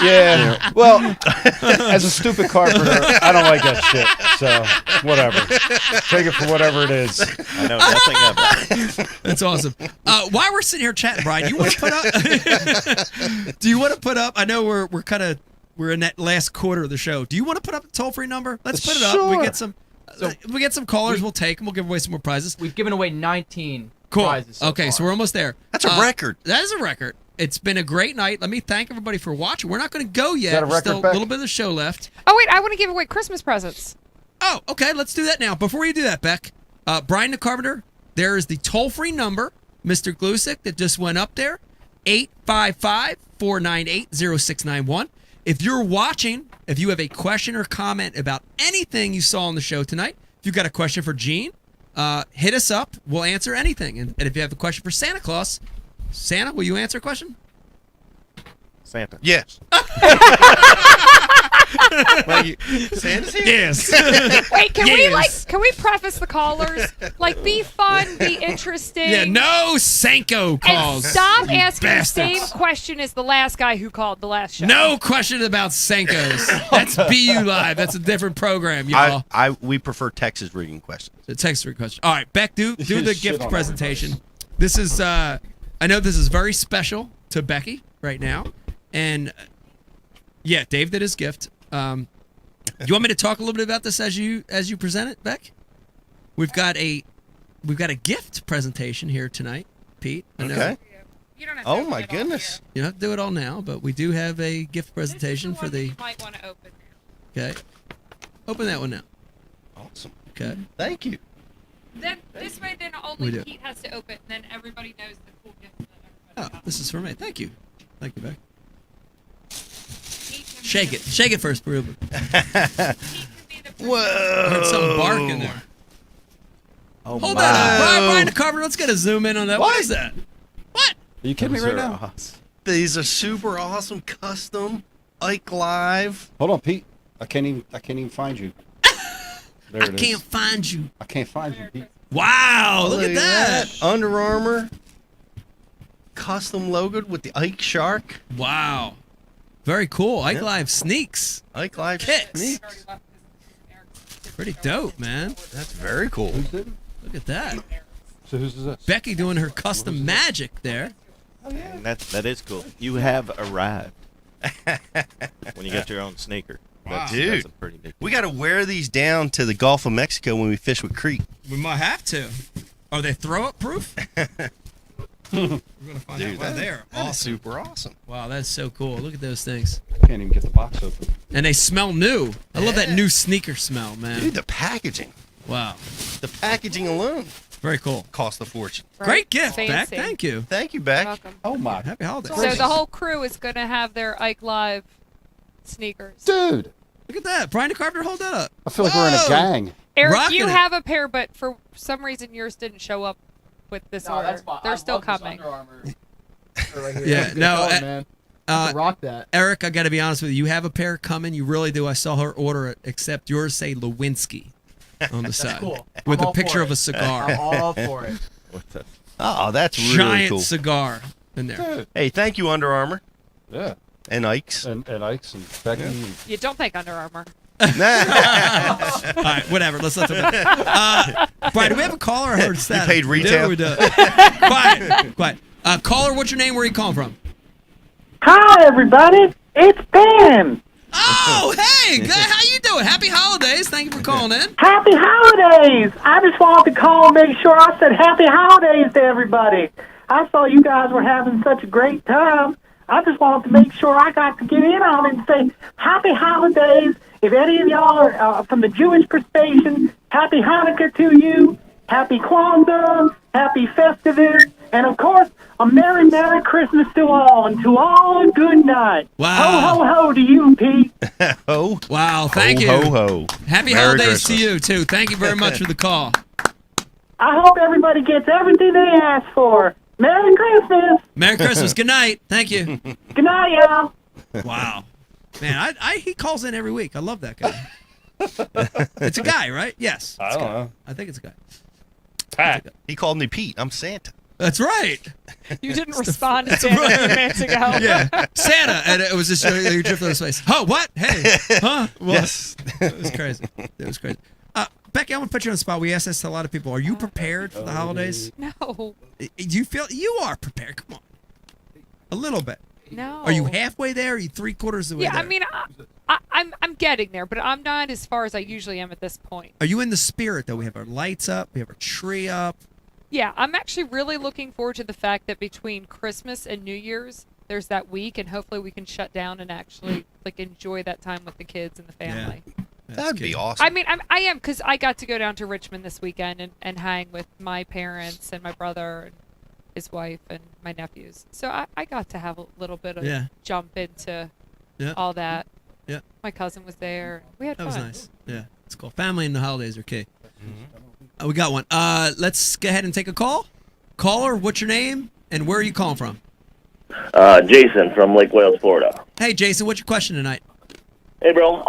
Yeah. Well, as a stupid carpenter, I don't like that shit. So, whatever. Take it for whatever it is. I know nothing of it. That's awesome. While we're sitting here chatting, Brian, you want to put up? Do you want to put up? I know we're in that last quarter of the show. Do you want to put up a toll free number? Let's put it up. We Sure. get some. We get some callers. We'll take them. We'll give away some more prizes. We've given away 19 Cool. prizes so Okay, far. so we're almost there. That's a record. That is a record. It's been a great night. Let me thank everybody for watching. We're not going to go yet. that a There's record, still a Beck? little bit of the show left. Oh wait, I want to give away Christmas presents. Oh, okay. Let's do that now. Before you do that, Beck, Brian the Carpenter, there is the toll-free number, Mr. Glusick, that just went up there, 855-498-0691. If you're watching, if you have a question or comment about anything you saw on the show tonight, if you've got a question for Gene, hit us up. We'll answer anything. And if you have a question for Santa Claus, Santa, will you answer a question? Santa. Yes. Santa's here? Yes. Wait, can Yes. we preface the callers? Like, be fun, be interesting. Yeah, no Sanko And calls. stop you asking the bastards. same question as the last guy who called the last show. No question about Senkos. That's BU Live. That's a different program, y'all. We prefer Texas reading questions. The text question. All right, Beck, do the Shit gift on presentation. This is, I know this is very special to Becky right now, and yeah, Dave did his gift. Do you want me to talk a little bit about this as you present it, Beck? We've got a gift presentation here tonight, Pete. I know Okay. You don't have to Oh open my it all goodness. here. you don't have to do it all now, but we do have a gift presentation This is for the the. one that you might want to open now. Okay, open that one now. Awesome. Okay. Thank you. Then this way, then We only do. Pete has to open, and then everybody knows the cool gift that Oh, everybody got. this is for me. Thank you, Beck. Pete can Shake be it. Shake it first, Ruben. The, Pete can be the Whoa. I heard something bark in there. Oh, Hold my. that up. Brian the Carpenter, let's get a zoom in on that. What is that? What? Are you kidding me Those right are now? awesome. These are super awesome custom Ike Live. Hold on, Pete. I can't even find you. There I it is. can't find you. I can't find you, Pete. Wow, look at that. Under Armour, custom logoed with the Ike Shark. Wow. Very cool. Ike Live sneaks. Ike Live Kicks. sneaks. Pretty dope, man. That's very cool. Look at that. So who's this? Becky doing her custom magic there. And that is cool. You have arrived when you get your own sneaker. That's Dude, a pretty big. we got to wear these down to the Gulf of Mexico when we fish with Crete. We might have to. Are they throw up proof? We're going to find out why they're That's awesome. super awesome. Wow, that's so cool. Look at those things. Can't even get the box open. And they smell new. I love that new sneaker smell, man. Dude, the packaging. Wow. The packaging alone Very cool. cost a fortune. Great gift, Fancy. Beck. Thank you. Thank you, Beck. Welcome. Oh my. Happy holidays. So the whole crew is going to have their Ike Live sneakers. Dude, Look at that. Brian Carpenter, hold that up. I feel like we're in a Whoa. gang. Eric, Rocking you it. have a pair, but for some reason yours didn't show up with this No, order. that's fine. They're I still love this coming. Under Armour shirt right here. Yeah, That's a good no, color, man. You can rock that. Eric, I got to be honest with you. You have a pair coming. You really do. I saw her order it, except yours say Lewinsky on the side. Cool. With I'm a all picture for of a it. cigar. I'm all for it. Oh, that's really Giant cool. cigar in there. Dude. Hey, thank you, Under Armour Yeah. and Ike's. And Ike's and Becky. And You don't think Under Armour. All right, whatever. Let's let them. Brian, do we have a caller? I heard static. paid retail? No, we don't. Quiet, quiet. Caller, what's your name? Where are you calling from? Hi, everybody. It's Ben. Oh, hey, good. How you doing? Happy holidays. Thank you for calling in. Happy holidays. I just wanted to call and make sure I said happy holidays to everybody. I saw you guys were having such a great time. I just wanted to make sure I got to get in on it and say happy holidays. If any of y'all are from the Jewish persuasion, happy Hanukkah to you. Happy Kwanzaa. Happy Festivus. And, of course, a Merry, Merry Christmas to all. And to all, a good night. Wow. Ho, ho, ho to you, Pete. Ho. Wow, thank you. Ho, ho. Happy Merry holidays Christmas. to you, too. Thank you very much for the call. I hope everybody gets everything they ask for. Merry Christmas. Merry Christmas. Good night. Thank you. Good night, y'all. Wow. Man, he calls in every week. I love that guy. It's a guy, right? Yes. I it's a don't guy. know. I think it's a guy. Pat. He called me Pete. I'm Santa. That's right. You didn't respond to Santa a few minutes ago. Yeah. Santa. And it was just your drifting on his face. Oh, what? Hey. Huh? What? Yes. It was crazy. It was crazy. Becky, I want to put you on the spot. We asked this to a lot of people. Are you prepared for the holidays? No. Do you feel you are prepared? Come on. A little bit. No. Are you halfway there? Or are you 3/4 of the way Yeah, there? I mean, I'm getting there, but I'm not as far as I usually am at this point. Are you in the spirit, though? We have our lights up. We have our tree up. Yeah, I'm actually really looking forward to the fact that between Christmas and New Year's, there's that week, and hopefully we can shut down and actually like enjoy that time with the kids and the family. That'd be awesome. I mean, I am because I got to go down to Richmond this weekend and hang with my parents and my brother and his wife and my nephews. So I got to have a little bit of jump into all that. Yeah. My cousin was there. We had That fun. was nice. Yeah, it's cool. Family and the holidays are key. We got one. Let's go ahead and take a call. Caller, what's your name and where are you calling from? Jason from Lake Wales, Florida. Hey, Jason, what's your question tonight? Hey, bro.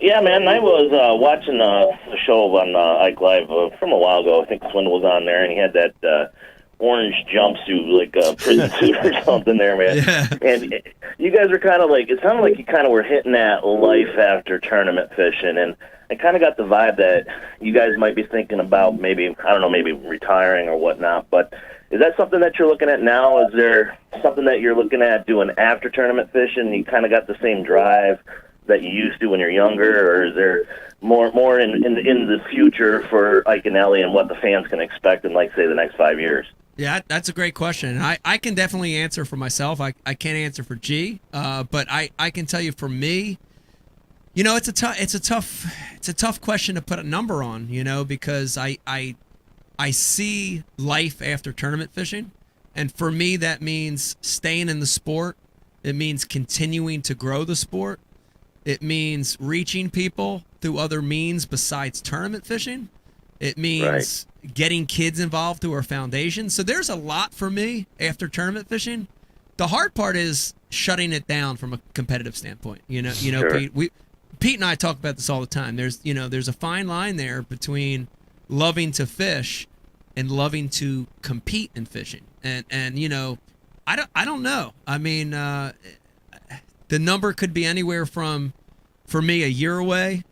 Yeah, man, I was watching a show on Ike Live from a while ago. I think Swindle was on there, and he had that orange jumpsuit, like a prison suit or something there, man. Yeah. And you guys were kind of like, it sounded like you kind of were hitting that life after tournament fishing, and I kind of got the vibe that you guys might be thinking about maybe, I don't know, maybe retiring or whatnot, but is that something that you're looking at now? Is there something that you're looking at doing after tournament fishing? You kind of got the same drive that you used to when you're younger, or is there more in the future for Ike and Ellie and what the fans can expect in, like, say, the next 5 years? Yeah, that's a great question. I can definitely answer for myself. I can't answer for G, but I can tell you for me, you know, it's a tough question to put a number on, you know, because I see life after tournament fishing, and for me that means staying in the sport. It means continuing to grow the sport. It means reaching people through other means besides tournament fishing. It means getting kids involved through our foundation. So there's a lot for me after tournament fishing. The hard part is shutting it down from a competitive standpoint. You know, Sure. Pete and I talk about this all the time. There's a fine line there between loving to fish and loving to compete in fishing. And you know, I don't know. I mean, the number could be anywhere from, for me, a year away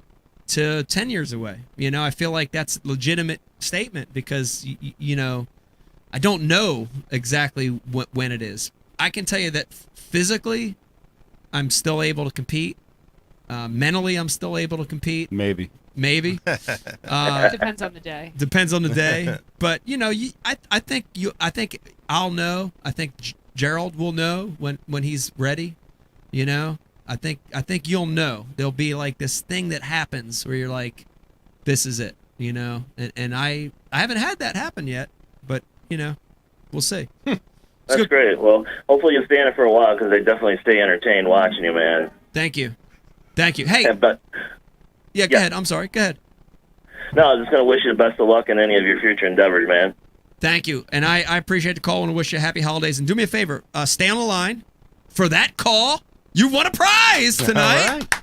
to 10 years away. You know, I feel like that's a legitimate statement because, you know, I don't know exactly when it is. I can tell you that physically, I'm still able to compete. Mentally, I'm still able to compete. Maybe. Depends on the day. Depends on the day. But you know, I think I'll know. I think Gerald will know when he's ready. You know, I think you'll know. There'll be like this thing that happens where you're like, this is it. You know, and I haven't had that happen yet, but you know, we'll see. That's great. Well, hopefully you'll stay in it for a while because they definitely stay entertained watching you, man. Thank you. Hey. Yeah, go ahead. I'm sorry. Go ahead. No, I was just going to wish you the best of luck in any of your future endeavors, man. Thank you. And I appreciate the call and wish you happy holidays. And do me a favor, stay on the line for that call. You won a prize tonight. All right.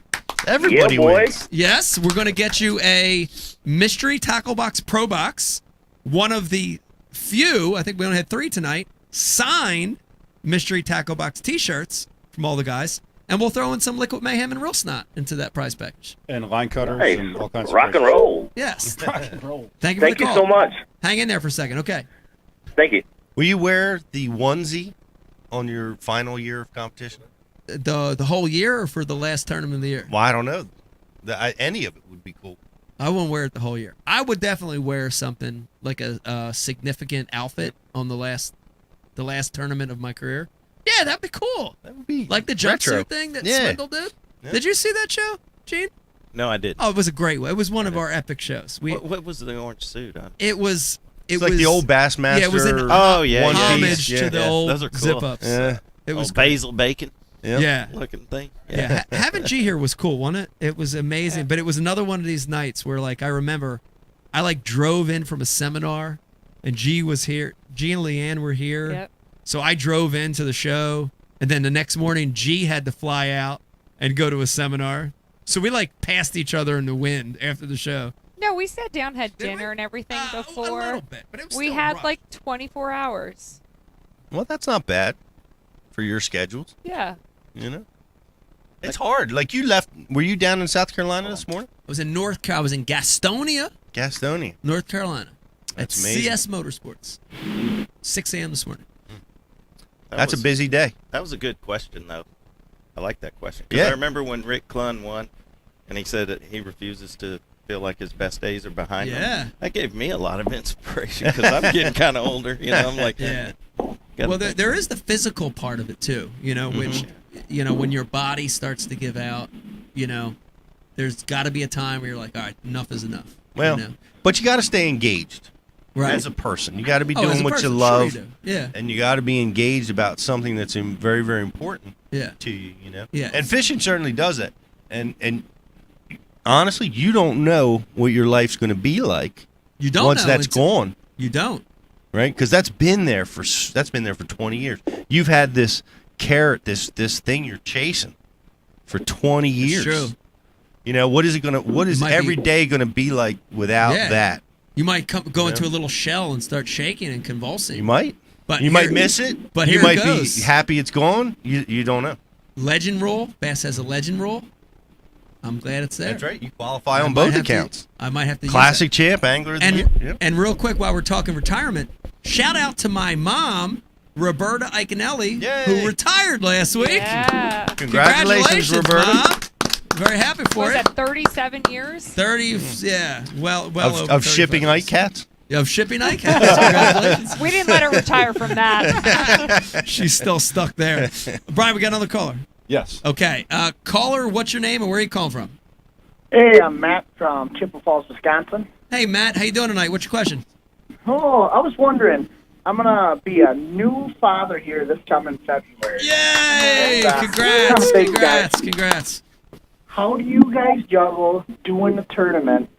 Everybody wins. Yes, we're going to get you a Mystery Tackle Box Pro Box. One of the few, I think we only had 3 tonight, signed Mystery Tackle Box t-shirts from all the guys. And we'll throw in some Liquid Mayhem and Real Snot into that prize package. And line cutters Hey, and all kinds rock of and roll. Yes. Rock and roll. Thank you for the Thank you call. so much. Hang in there for a second, okay? Thank you. Will you wear the onesie on your final year of competition? The whole year or for the last tournament of the year? Well, I don't know. Any of it would be cool. I won't wear it the whole year. I would definitely wear something like a significant outfit on the last tournament of my career. Yeah, that'd be cool. That would be like the retro jumpsuit thing that Yeah. Swindle did. Yeah. Did you see that show, Gene? No, I didn't. Oh, it was a great one. It was one of our epic shows. What was the orange suit on? It was like the old Bassmaster. Yeah, it was an homage to the old those are cool. zip-ups. Yeah. It was basil bacon. Yeah. Looking thing. Yeah. Having G here was cool, wasn't it? It was amazing. But it was another one of these nights where, like, I remember I, like, drove in from a seminar and G was here. G and Leanne were here. Yep. So I drove into the show. And then the next morning, G had to fly out and go to a seminar. So we, like, passed each other in the wind after the show. No, we sat down, had dinner and everything before. A little bit, but it was we still had rough. like 24 hours. Well, that's not bad for your schedules. Yeah. You know, it's hard. Like you left. Were you down in South Carolina this morning? I was in I was in Gastonia, North Carolina. That's at amazing. CS Motorsports. 6 a.m. this morning. That's a busy day. That was a good question, though. I like that question. 'Cause Yeah. I remember when Rick Clunn won, and he said that he refuses to feel like his best days are behind Yeah. him. That gave me a lot of inspiration because I'm getting kind of older. You know, I'm like, Yeah. gotta Well, think. there is the physical part of it too. You know, which you know when your body starts to give out. You know, there's got to be a time where you're like, all right, enough is enough. Well, you know? but you got to stay engaged. Right. As a person, you got to be Oh, as doing a what person, you sure love. you do. Yeah. And you got to be engaged about something that's very, very important. Yeah. To you, you know. Yeah. And fishing certainly does it. And honestly, you don't know what your life's going to be like. You don't once know that's until- gone. You don't. Right? Because that's been there for 20 years. You've had this carrot, this thing you're chasing for 20 years. true. You know, what is might every be- day going to be like without Yeah. that? You might go into Yeah. a little shell and start shaking and convulsing. You might. But you here- might miss it. But you here might it goes. be happy it's gone. You don't know. Legend rule. Bass has a legend rule. I'm glad it's there. That's right. You qualify I on might both have to- accounts. I might have to use Classic champ, angler of the year. And Yep. and real quick, while we're talking retirement, shout out to my mom, Roberta Iconelli, who retired last week. Yeah. Congratulations, Roberta. Mom. Very happy for Was it. that 37 years? 30, yeah, well over Of shipping 35 Ike cats. Of shipping Ike cats. Congratulations. We didn't let her retire from that. She's still stuck there. Brian, we got another caller. Yes. Okay, caller, what's your name and where are you calling from? Hey, I'm Matt from Chippewa Falls, Wisconsin. Hey, Matt, how you doing tonight? What's your question? Oh, I was wondering, I'm going to be a new father here this coming February. Yay! And, Congrats! thanks, Congrats! guys. Congrats! How do you guys juggle doing the tournament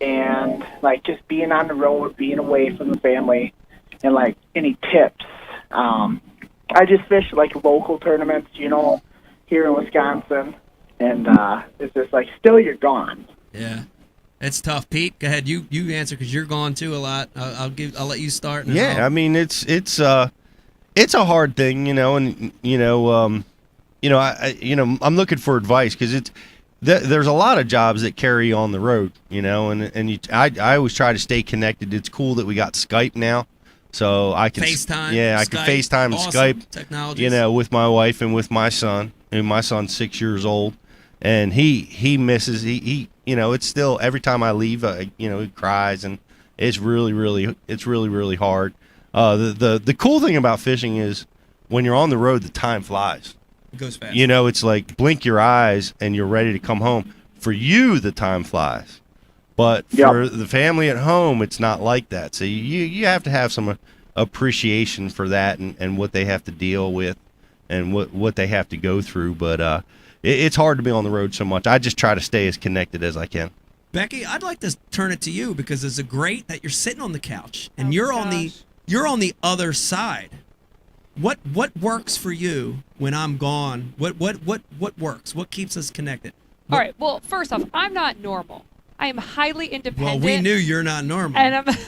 and, like, just being on the road, being away from the family, and, like, any tips? I just fish, like, local tournaments, you know, here in Wisconsin, and it's just, like, still you're gone. Yeah. It's tough. Pete, go ahead. You answer because you're gone too a lot. I'll let you start. And Yeah, I mean it's a hard thing, and I'm looking for advice because there's a lot of jobs that carry on the road, I always try to stay connected. It's cool that we got Skype now, so I can FaceTime. Yeah, I Skype, can FaceTime and awesome Skype, technologies. with my wife and with my son. And my son's 6 years old, and he misses it's still every time I leave, he cries, and it's really hard. The cool thing about fishing is when you're on the road, the time flies. It goes fast. It's like blink your eyes and you're ready to come home. For you, the time flies, but for the family at home, it's not like that. So you have to have some appreciation for that and what they have to deal with and what they have to go through. But it's hard to be on the road so much. I just try to stay as connected as I can. Becky, I'd like to turn it to you because it's great that you're sitting on the couch and you're on the other side. What works for you when I'm gone? What works? What keeps us connected? All right. Well, first off, I'm not normal. I am highly independent. Well, we knew you're not normal. And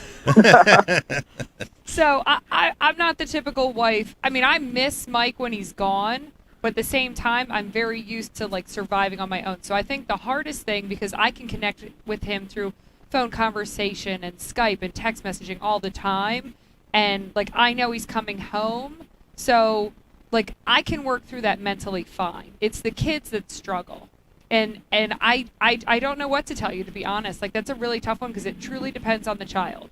so I'm not the typical wife. I mean, I miss Mike when he's gone, but at the same time, I'm very used to like surviving on my own. So I think the hardest thing, because I can connect with him through phone conversation and Skype and text messaging all the time, and like I know he's coming home, so like I can work through that mentally fine. It's the kids that struggle. And I don't know what to tell you, to be honest. Like, that's a really tough one because it truly depends on the child.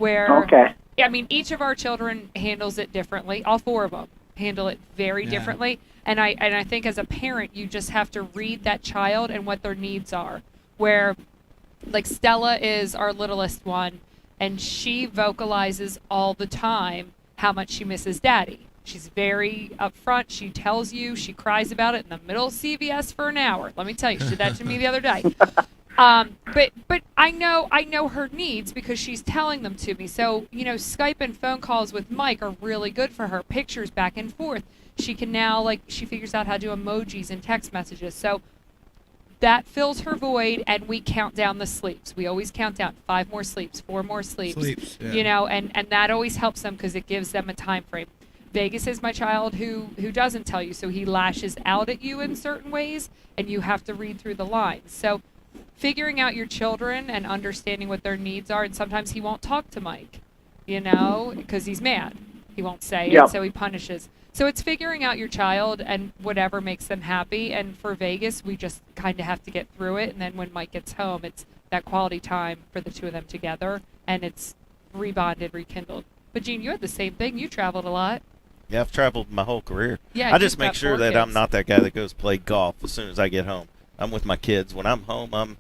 I mean, each of our children handles it differently. All four of them handle it very differently. And I think as a parent, you just have to read that child and what their needs are. Where, like, Stella is our littlest one, and she vocalizes all the time how much she misses Daddy. She's very upfront. She tells you. She cries about it in the middle of CVS for an hour. Let me tell you, she did that to me the other day. But I know her needs because she's telling them to me. So, Skype and phone calls with Mike are really good for her. Pictures back and forth. She can now, she figures out how to do emojis and text messages. So that fills her void, and we count down the sleeps. We always count down 5 more sleeps, 4 more sleeps. And that always helps them because it gives them a time frame. Vegas is my child who doesn't tell you, so he lashes out at you in certain ways, and you have to read through the lines. So figuring out your children and understanding what their needs are, and sometimes he won't talk to Mike, because he's mad. He won't say it, so he punishes. So it's figuring out your child and whatever makes them happy, and for Vegas, we just kind of have to get through it, and then when Mike gets home, it's that quality time for the two of them together, and it's rebonded, rekindled. But Gene, you had the same thing. You traveled a lot. Yeah, I've traveled my whole career. Yeah, I just make sure that I'm not that guy that goes play golf as soon as I get home. I'm with my kids. When I'm home, I'm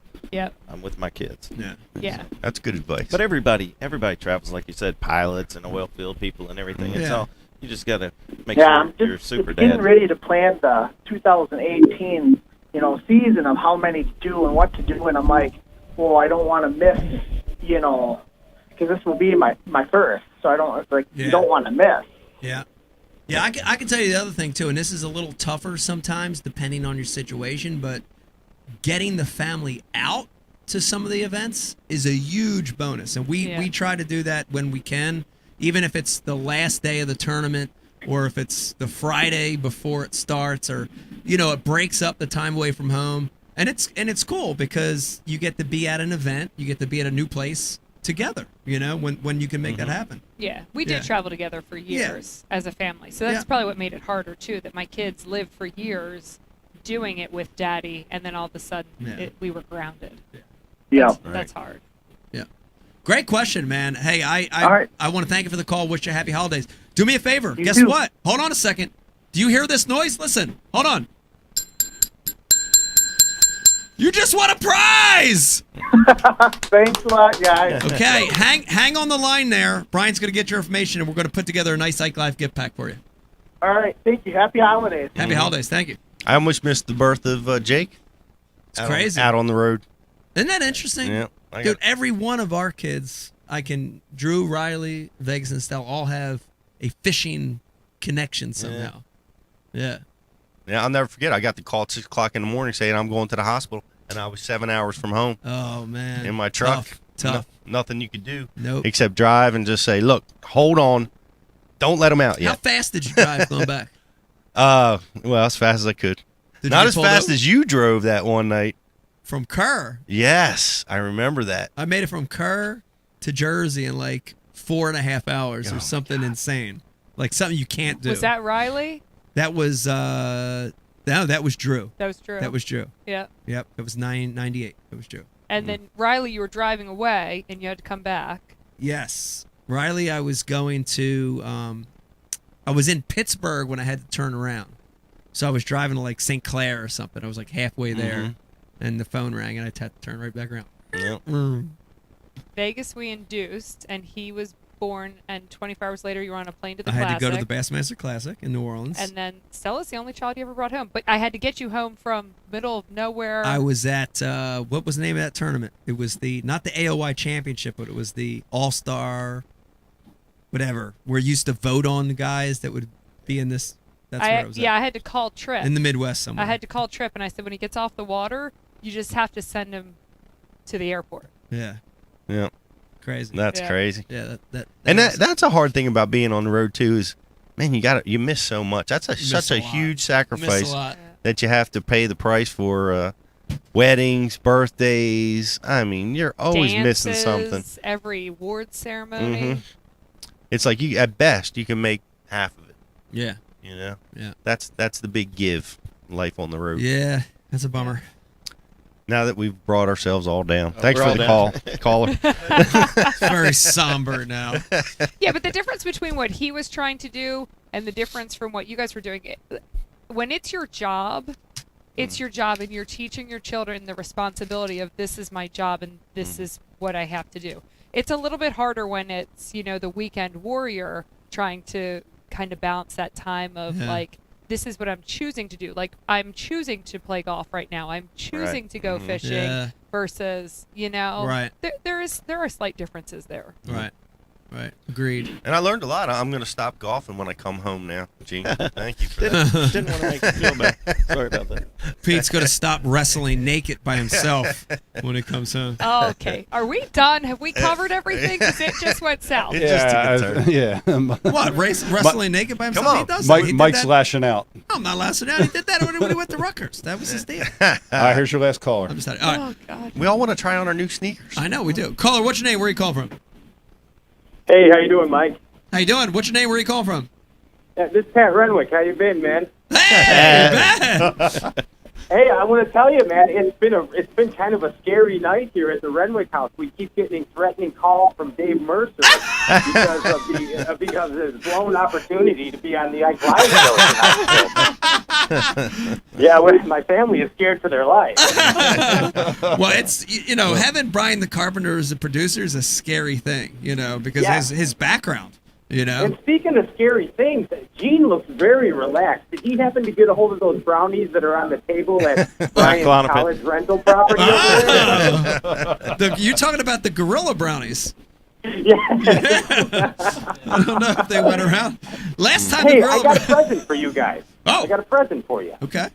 with my kids. Yeah. That's good advice. But everybody travels, like you said, pilots and oil field people and everything. It's all, you just got to make sure you're super dad. Getting ready to plan the 2018, season of how many to do and what to do, and I'm like, well, I don't want to miss, because this will be my first, so I don't. It's like you don't want to miss. Yeah. Yeah, I can tell you the other thing, too, and this is a little tougher sometimes depending on your situation, but getting the family out to some of the events is a huge bonus. And we try to do that when we can, even if it's the last day of the tournament or if it's the Friday before it starts or, it breaks up the time away from home. And it's cool because you get to be at an event, you get to be at a new place together, when you can make that happen. Yeah, we did travel together for years as a family. So that's probably what made it harder, too, that my kids lived for years doing it with Daddy, and then all of a sudden we were grounded. That's hard. Yeah. Great question, man. Hey, I want to thank you for the call. Wish you happy holidays. Do me a favor. Guess what? Hold on a second. Do you hear this noise? Listen. Hold on. You just won a prize! Thanks a lot, guys. Okay, hang on the line there. Brian's going to get your information, and we're going to put together a nice Ike Life gift pack for you. All right, thank you. Happy holidays. Happy holidays. Thank you. I almost missed the birth of Jake. It's crazy. Out on the road. Isn't that interesting? Yeah. Dude, every one of our kids, Drew, Riley, Vegas, and Stella all have a fishing connection somehow. Yeah. Yeah, I'll never forget. I got the call at 6 o'clock in the morning saying I'm going to the hospital, and I was 7 hours from home Oh man. in my truck. Tough. Nothing you could do Nope. except drive and just say, "Look, hold on, don't let them out How yet." fast did you drive going back? Well, as fast as I could. Did you Not get as pulled fast over? as you drove that one night. From Kerr. Yes, I remember that. I made it from Kerr to Jersey in like 4.5 hours or something insane. Like something you can't do. Was that Riley? That was no, that was Drew. That was Drew. That was Drew. Yeah. Yep. It was 998. It was Drew. And then Riley, you were driving away, and you had to come back. Yes. Riley, I was going to I was in Pittsburgh when I had to turn around. So I was driving to like St. Clair or something. I was like halfway there and the phone rang and I had to turn right back around. Yep. Vegas, we induced, and he was born, and 24 hours later, you were on a plane to the I had Classic. to go to the Bassmaster Classic in New Orleans. And then Stella's the only child you ever brought home. But I had to get you home from middle of nowhere. I was at what was the name of that tournament? It was not the AOY Championship, but it was the All-Star whatever. Where you used to vote on the guys that would be in this. That's where I was I at. had to call Trip. In the Midwest somewhere. I had to call Trip, and I said, when he gets off the water, you just have to send him to the airport. Yeah. Yeah. Crazy. That's Yeah. crazy. Yeah, that's a hard thing about being on the road too. Is man, you miss so much. That's such a huge sacrifice lot. that you have to pay the price for weddings, birthdays. I mean, you're always missing something. Dances, every award ceremony. It's like you at best you can make half of it. Yeah. You know. Yeah. That's the big give. Life on the road. Yeah, that's a bummer. Now that we've brought ourselves all down. Thanks we're for all the down. caller. It's very somber now. Yeah, but the difference between what he was trying to do and the difference from what you guys were doing, when it's your job, it's your job, and you're teaching your children the responsibility of this is my job and this is what I have to do. It's a little bit harder when it's, the weekend warrior trying to kind of balance that time of like, this is what I'm choosing to do. Like, I'm choosing to play golf right now. I'm choosing to go fishing versus, Right. there are slight differences there. Right. Right. Agreed. And I learned a lot. I'm going to stop golfing when I come home now, Gene. Thank you for that. Didn't want to make you feel bad. Sorry about that. Pete's going to stop wrestling naked by himself when it comes home. Oh, okay. Are we done? Have we covered everything? Because it just went south. Yeah. What? Wrestling naked by himself? Come on. He does that. He did Mike's that. lashing out. I'm not lashing out. He did that when he went to Rutgers. That was his deal. All right, here's your last caller. I'm just all right. Oh, God. We all want to try on our new sneakers. I know we do. Caller, what's your name? Where are you calling from? Hey, how you doing, Mike? How you doing? What's your name? Where are you calling from? This is Pat Renwick. How you been, man? Hey, man. Hey, I want to tell you, man, it's been kind of a scary night here at the Renwick house. We keep getting threatening calls from Dave Mercer because of his blown opportunity to be on the Ike Live show. Yeah, my family is scared for their life. Well, it's having Brian the Carpenter as a producer is a scary thing, because his background, And speaking of scary things, Gene looks very relaxed. Did he happen to get a hold of those brownies that are on the table at Brian's college rental property over there? You're talking about the Gorilla Brownies. Yeah. I don't know if they went around. Last time Hey, the Gorilla I got a present for you guys. Oh. I got a present for you. Okay.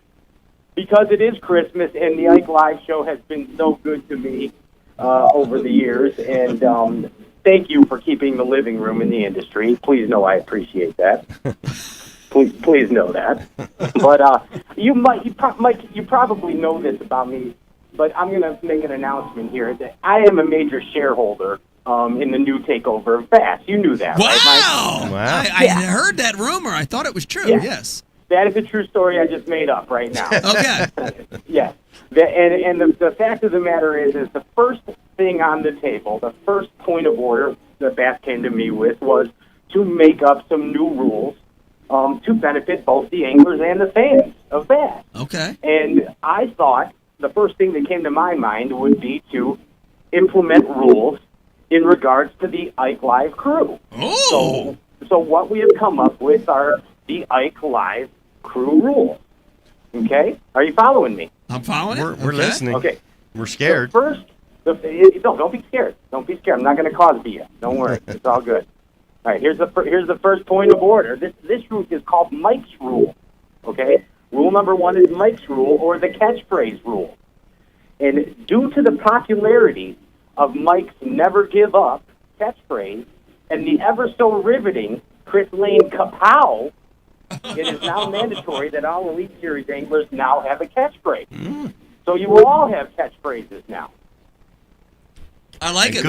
Because it is Christmas, and the Ike Live show has been so good to me over the years, and thank you for keeping the living room in the industry. Please know I appreciate that. Please know that. But you probably know this about me, but I'm going to make an announcement here that I am a major shareholder in the new takeover of Bass. You knew that, right, Mike? I heard that rumor. I thought it was true. Yeah. Yes. That is a true story I just made up right now. Okay. Yes. And the fact of the matter is the first thing on the table, the first point of order that Bass came to me with was to make up some new rules to benefit both the anglers and the fans of Bass. Okay. And I thought the first thing that came to my mind would be to implement rules in regards to the Ike Live crew. Oh. So what we have come up with are the Ike Live crew rules. Okay? Are you following me? I'm following. We're listening. Okay. We're scared. So first, don't be scared. Don't be scared. I'm not going to cause you. Don't worry. It's all good. All right. Here's the first point of order. This rule is called Mike's rule. Okay. Rule number 1 is Mike's rule, or the catchphrase rule. And due to the popularity of Mike's "Never Give Up" catchphrase and the ever so riveting Chris Lane kapow, it is now mandatory that all Elite Series anglers now have a catchphrase. So you will all have catchphrases now. I like it.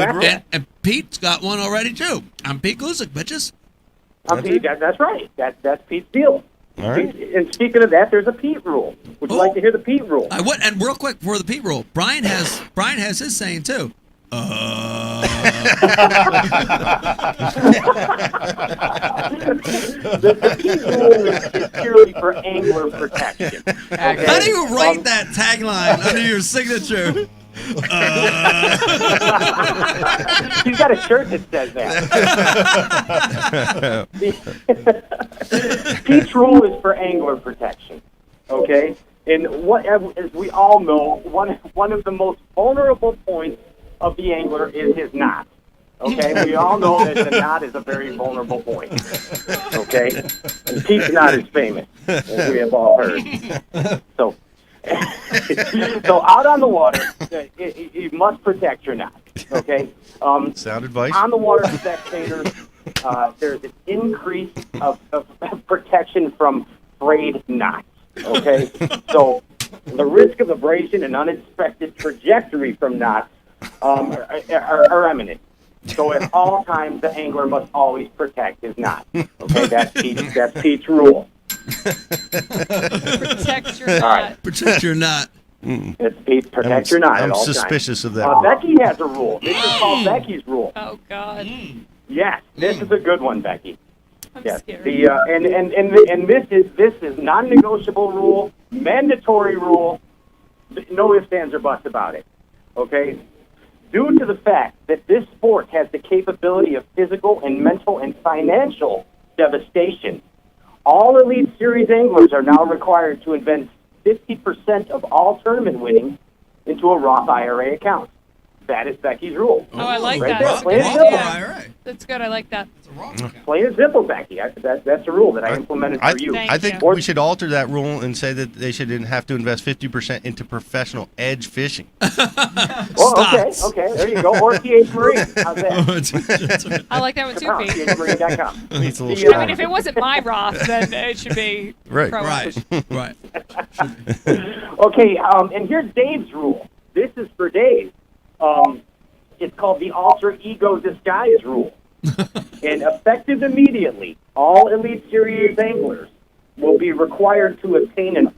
And Pete's got one already, too. I'm Pete Glusick, bitches. That's right. That's Pete's deal. All right. And speaking of that, there's a Pete rule. Would you like to hear the Pete rule? I would. And real quick, before the Pete rule, Brian has his saying, too. The Pete rule is purely for angler protection. Okay? How do you write that tagline under your signature? He's got a shirt that says that. Pete's rule is for angler protection. Okay? And as we all know, one of the most vulnerable points of the angler is his knot. Okay? We all know that the knot is a very vulnerable point. Okay? And Pete's knot is famous, as we have all heard. So out on the water, you must protect your knot. Okay? Sound advice. On the water spectators, there's an increase of protection from frayed knots. Okay? So the risk of abrasion and unexpected trajectory from knots are imminent. So at all times, the angler must always protect his knot. Okay? That's Pete's rule. Protect your All knot. right. Protect your knot. It's Pete, protect your knot at I'm all suspicious times. of that rule. Becky has a rule. This is called Becky's rule. Oh God. Yes, this is a good one, Becky. I'm Yes. scared. And this is non-negotiable rule, mandatory rule. No ifs, ands, or buts about it. Okay. Due to the fact that this sport has the capability of physical and mental and financial devastation, all Elite Series anglers are now required to invest 50% of all tournament winnings into a Roth IRA account. That is Becky's rule. Oh, I like Right that. there. Plain and simple. Yeah. That's good. I like that. Plain and simple, Becky. That's a rule that I implemented for you. I think we should alter that rule and say that they should have to invest 50% into professional edge fishing. Oh, okay. There you go. Or TH Marine. How's that? I like that one too, Pete. THMarine.com. Needs a little I mean, if it wasn't my Roth, then it should be Right. pro Right. Okay, and here's Dave's rule. This is for Dave. It's called the alter ego disguise rule. And effective immediately, all Elite Series anglers will be required to obtain an.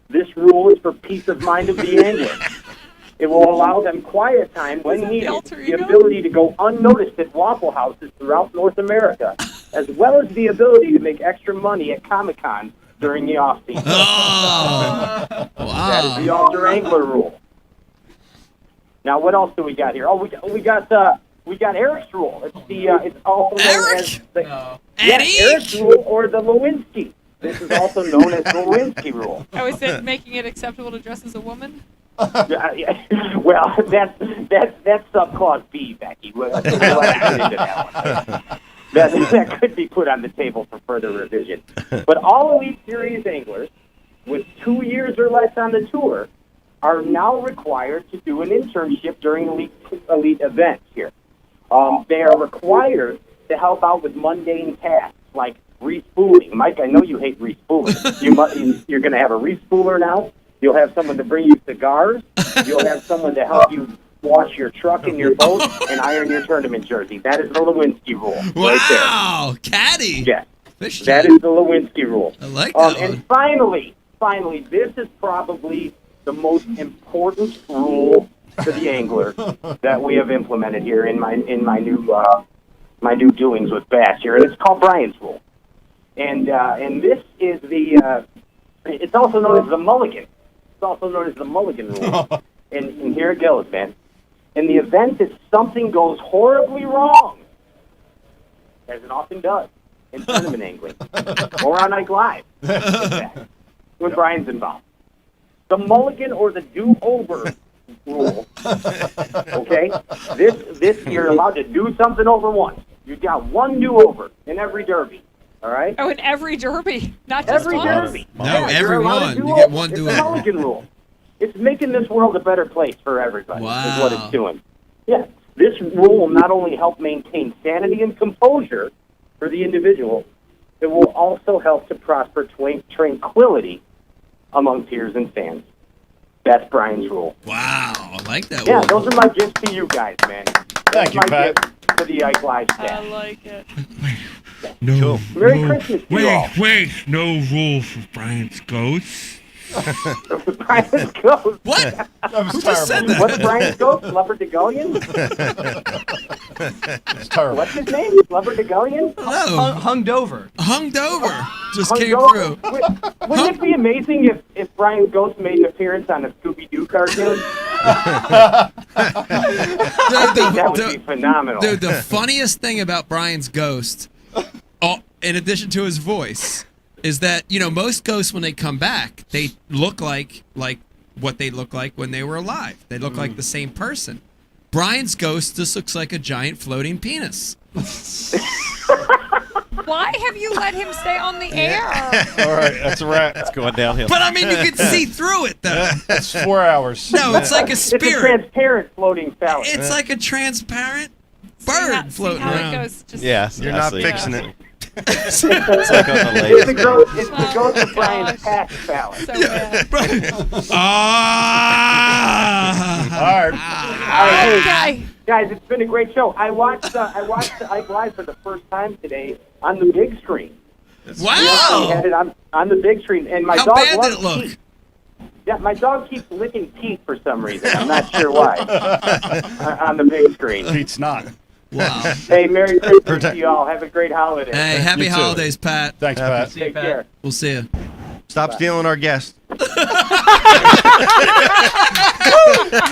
This rule is for peace of mind of the angler. It will allow them quiet time when needed, the ability to go unnoticed at Waffle Houses throughout North America, as well as the ability to make extra money at Comic-Con during the off-season. Wow. That is the alter angler rule. Now, what else do we got here? Oh, we got Eric's rule. It's also known as Eric's rule or the Lewinsky. This is also known as the Lewinsky rule. Oh, is it making it acceptable to dress as a woman? Well, that's subclause B, Becky. We'll have to get into that one. That could be put on the table for further revision. But all Elite Series anglers with 2 years or less on the tour are now required to do an internship during elite events here. They are required to help out with mundane tasks like respooling. Mike, I know you hate respooling. You're going to have a respooler now. You'll have someone to bring you cigars. You'll have someone to help you wash your truck and your boat and iron your tournament jersey. That is the Lewinsky rule. Wow, caddy. Yes, Fish that is the Lewinsky rule. I like that one. And finally, this is probably the most important rule for the angler that we have implemented here in my new doings with Bass here, and it's called Brian's rule. And this is it's also known as the mulligan. It's also known as the mulligan rule. And here it goes, man. In the event that something goes horribly wrong, as it often does in tournament angling or on Ike Live, when Brian's involved, the mulligan or the do-over rule. Okay, this you're allowed to do something over once. You've got one do-over in every derby. All right. Oh, in every derby, not just every once. derby. No, Yeah, every you're allowed one. to You get one It's do-over. the mulligan rule. It's making this world a better place for everybody. Wow. Is what it's doing. Yeah, this rule will not only help maintain sanity and composure for the individual, it will also help to prosper tranquility among peers and fans. That's Brian's rule. Wow, I like that Yeah, one. those are my gifts to you guys, man. Thank you, my Pat. gifts to the Ike Live I staff. like it. No. Merry Christmas to you all. Wait. No rule for Brian's ghost. Brian's ghost. What? Who just said What's that? Brian's ghost? Leopard-de-Gullion? It's terrible. What's his name? Leopard-de-Gullion? Hello. Hung Dover. Hung Dover just came Hungover. through. Wouldn't it be amazing if Brian's ghost made an appearance on a Scooby-Doo cartoon? I think that would be phenomenal. Dude, the funniest thing about Brian's ghost, in addition to his voice, is that, you know, most ghosts when they come back, they look like what they look like when they were alive. They look like the same person. Brian's ghost just looks like a giant floating penis. Why have you let him stay on the air? All right, that's a wrap. It's going downhill. But I mean, you can see through it though. That's 4 hours. No, it's like a It's a spirit. transparent floating phallus. It's like a transparent See how- bird see floating how around. it goes just Yeah, You're I not see. fixing it. It's like on the It's the laser. ghost. It's the Oh ghost my of Brian's gosh. past phallus. so bad. Ah! All right. Okay. Guys, it's been a great show. I watched Ike Live for the first time today on the big screen. We had it Wow! on the big screen, and my How dog bad did loves it look? teeth. Yeah, my dog keeps licking teeth for some reason. I'm not sure why. On the big screen. Pete's not. Wow! Hey, Merry Christmas to you all. Have a great holiday. Hey, happy You too. holidays, Pat. Thanks, Pat. Take care. We'll see you. Stop stealing our guests.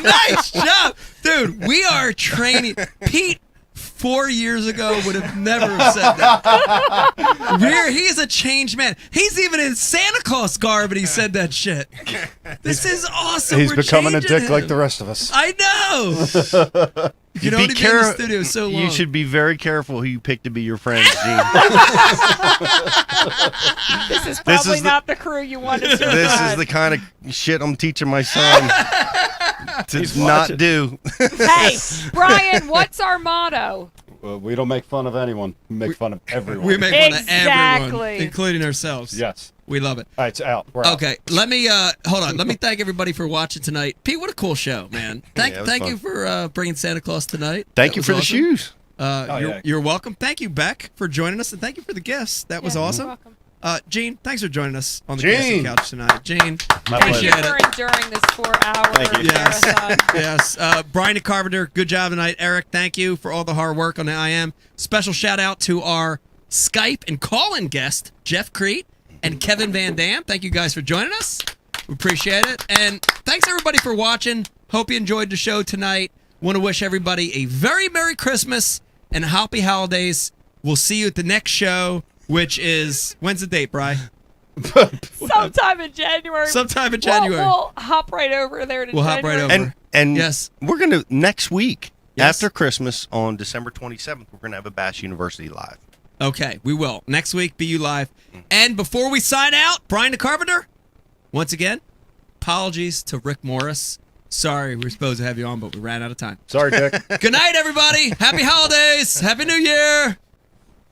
Nice job, dude. We are training. Pete 4 years ago would have never have said that. He's a changed man. He's even in Santa Claus garb, and he said that shit. This is awesome. He's We're becoming a changing dick him. like the rest of us. I know. You know, Be only been in the studio so long. You should be very careful who you pick to be your friends, Gene. This is probably not the crew you wanted to This is run. the kind of shit I'm teaching my son to not do. Hey, Brian, what's our motto? Well, we don't make fun of anyone. We make fun of everyone. We make fun of everyone, Exactly. including ourselves. Yes. We love it. All right, it's out. We're out. Okay, let me hold on. Let me thank everybody for watching tonight. Pete, what a cool show, man. Thank Yeah, it was you fun. for bringing Santa Claus tonight. Thank That you was for the awesome. shoes. yeah. You're welcome. Thank you, Beck, for joining us, and thank you for the gifts. That was Yeah, you're awesome. welcome. Gene, thanks for joining us on the Gene. casting couch tonight. Gene, My Thank you appreciate for it. enduring this 4-hour Thank you. Yes. marathon. Yes. Brian the Carpenter, good job tonight. Eric, thank you for all the hard work on the IM. Special shout out to our Skype and call-in guest, Jeff Crete and Kevin VanDam. Thank you guys for joining us. We appreciate it. And thanks everybody for watching. Hope you enjoyed the show tonight. Want to wish everybody a very Merry Christmas and happy holidays. We'll see you at the next show, which is, when's the date, Bri? Sometime in January. Sometime in January. We'll hop right over there to We'll hop right January. over. And Yes. we're going to, next week, Yes. after Christmas, on December 27th, we're going to have a Bash University Live. Okay, we will. Next week, BU Live. And before we sign out, Brian the Carpenter, once again, apologies to Rick Morris. Sorry, we were supposed to have you on, but we ran out of time. Sorry, Dick. Good night, everybody. Happy holidays. Happy New Year.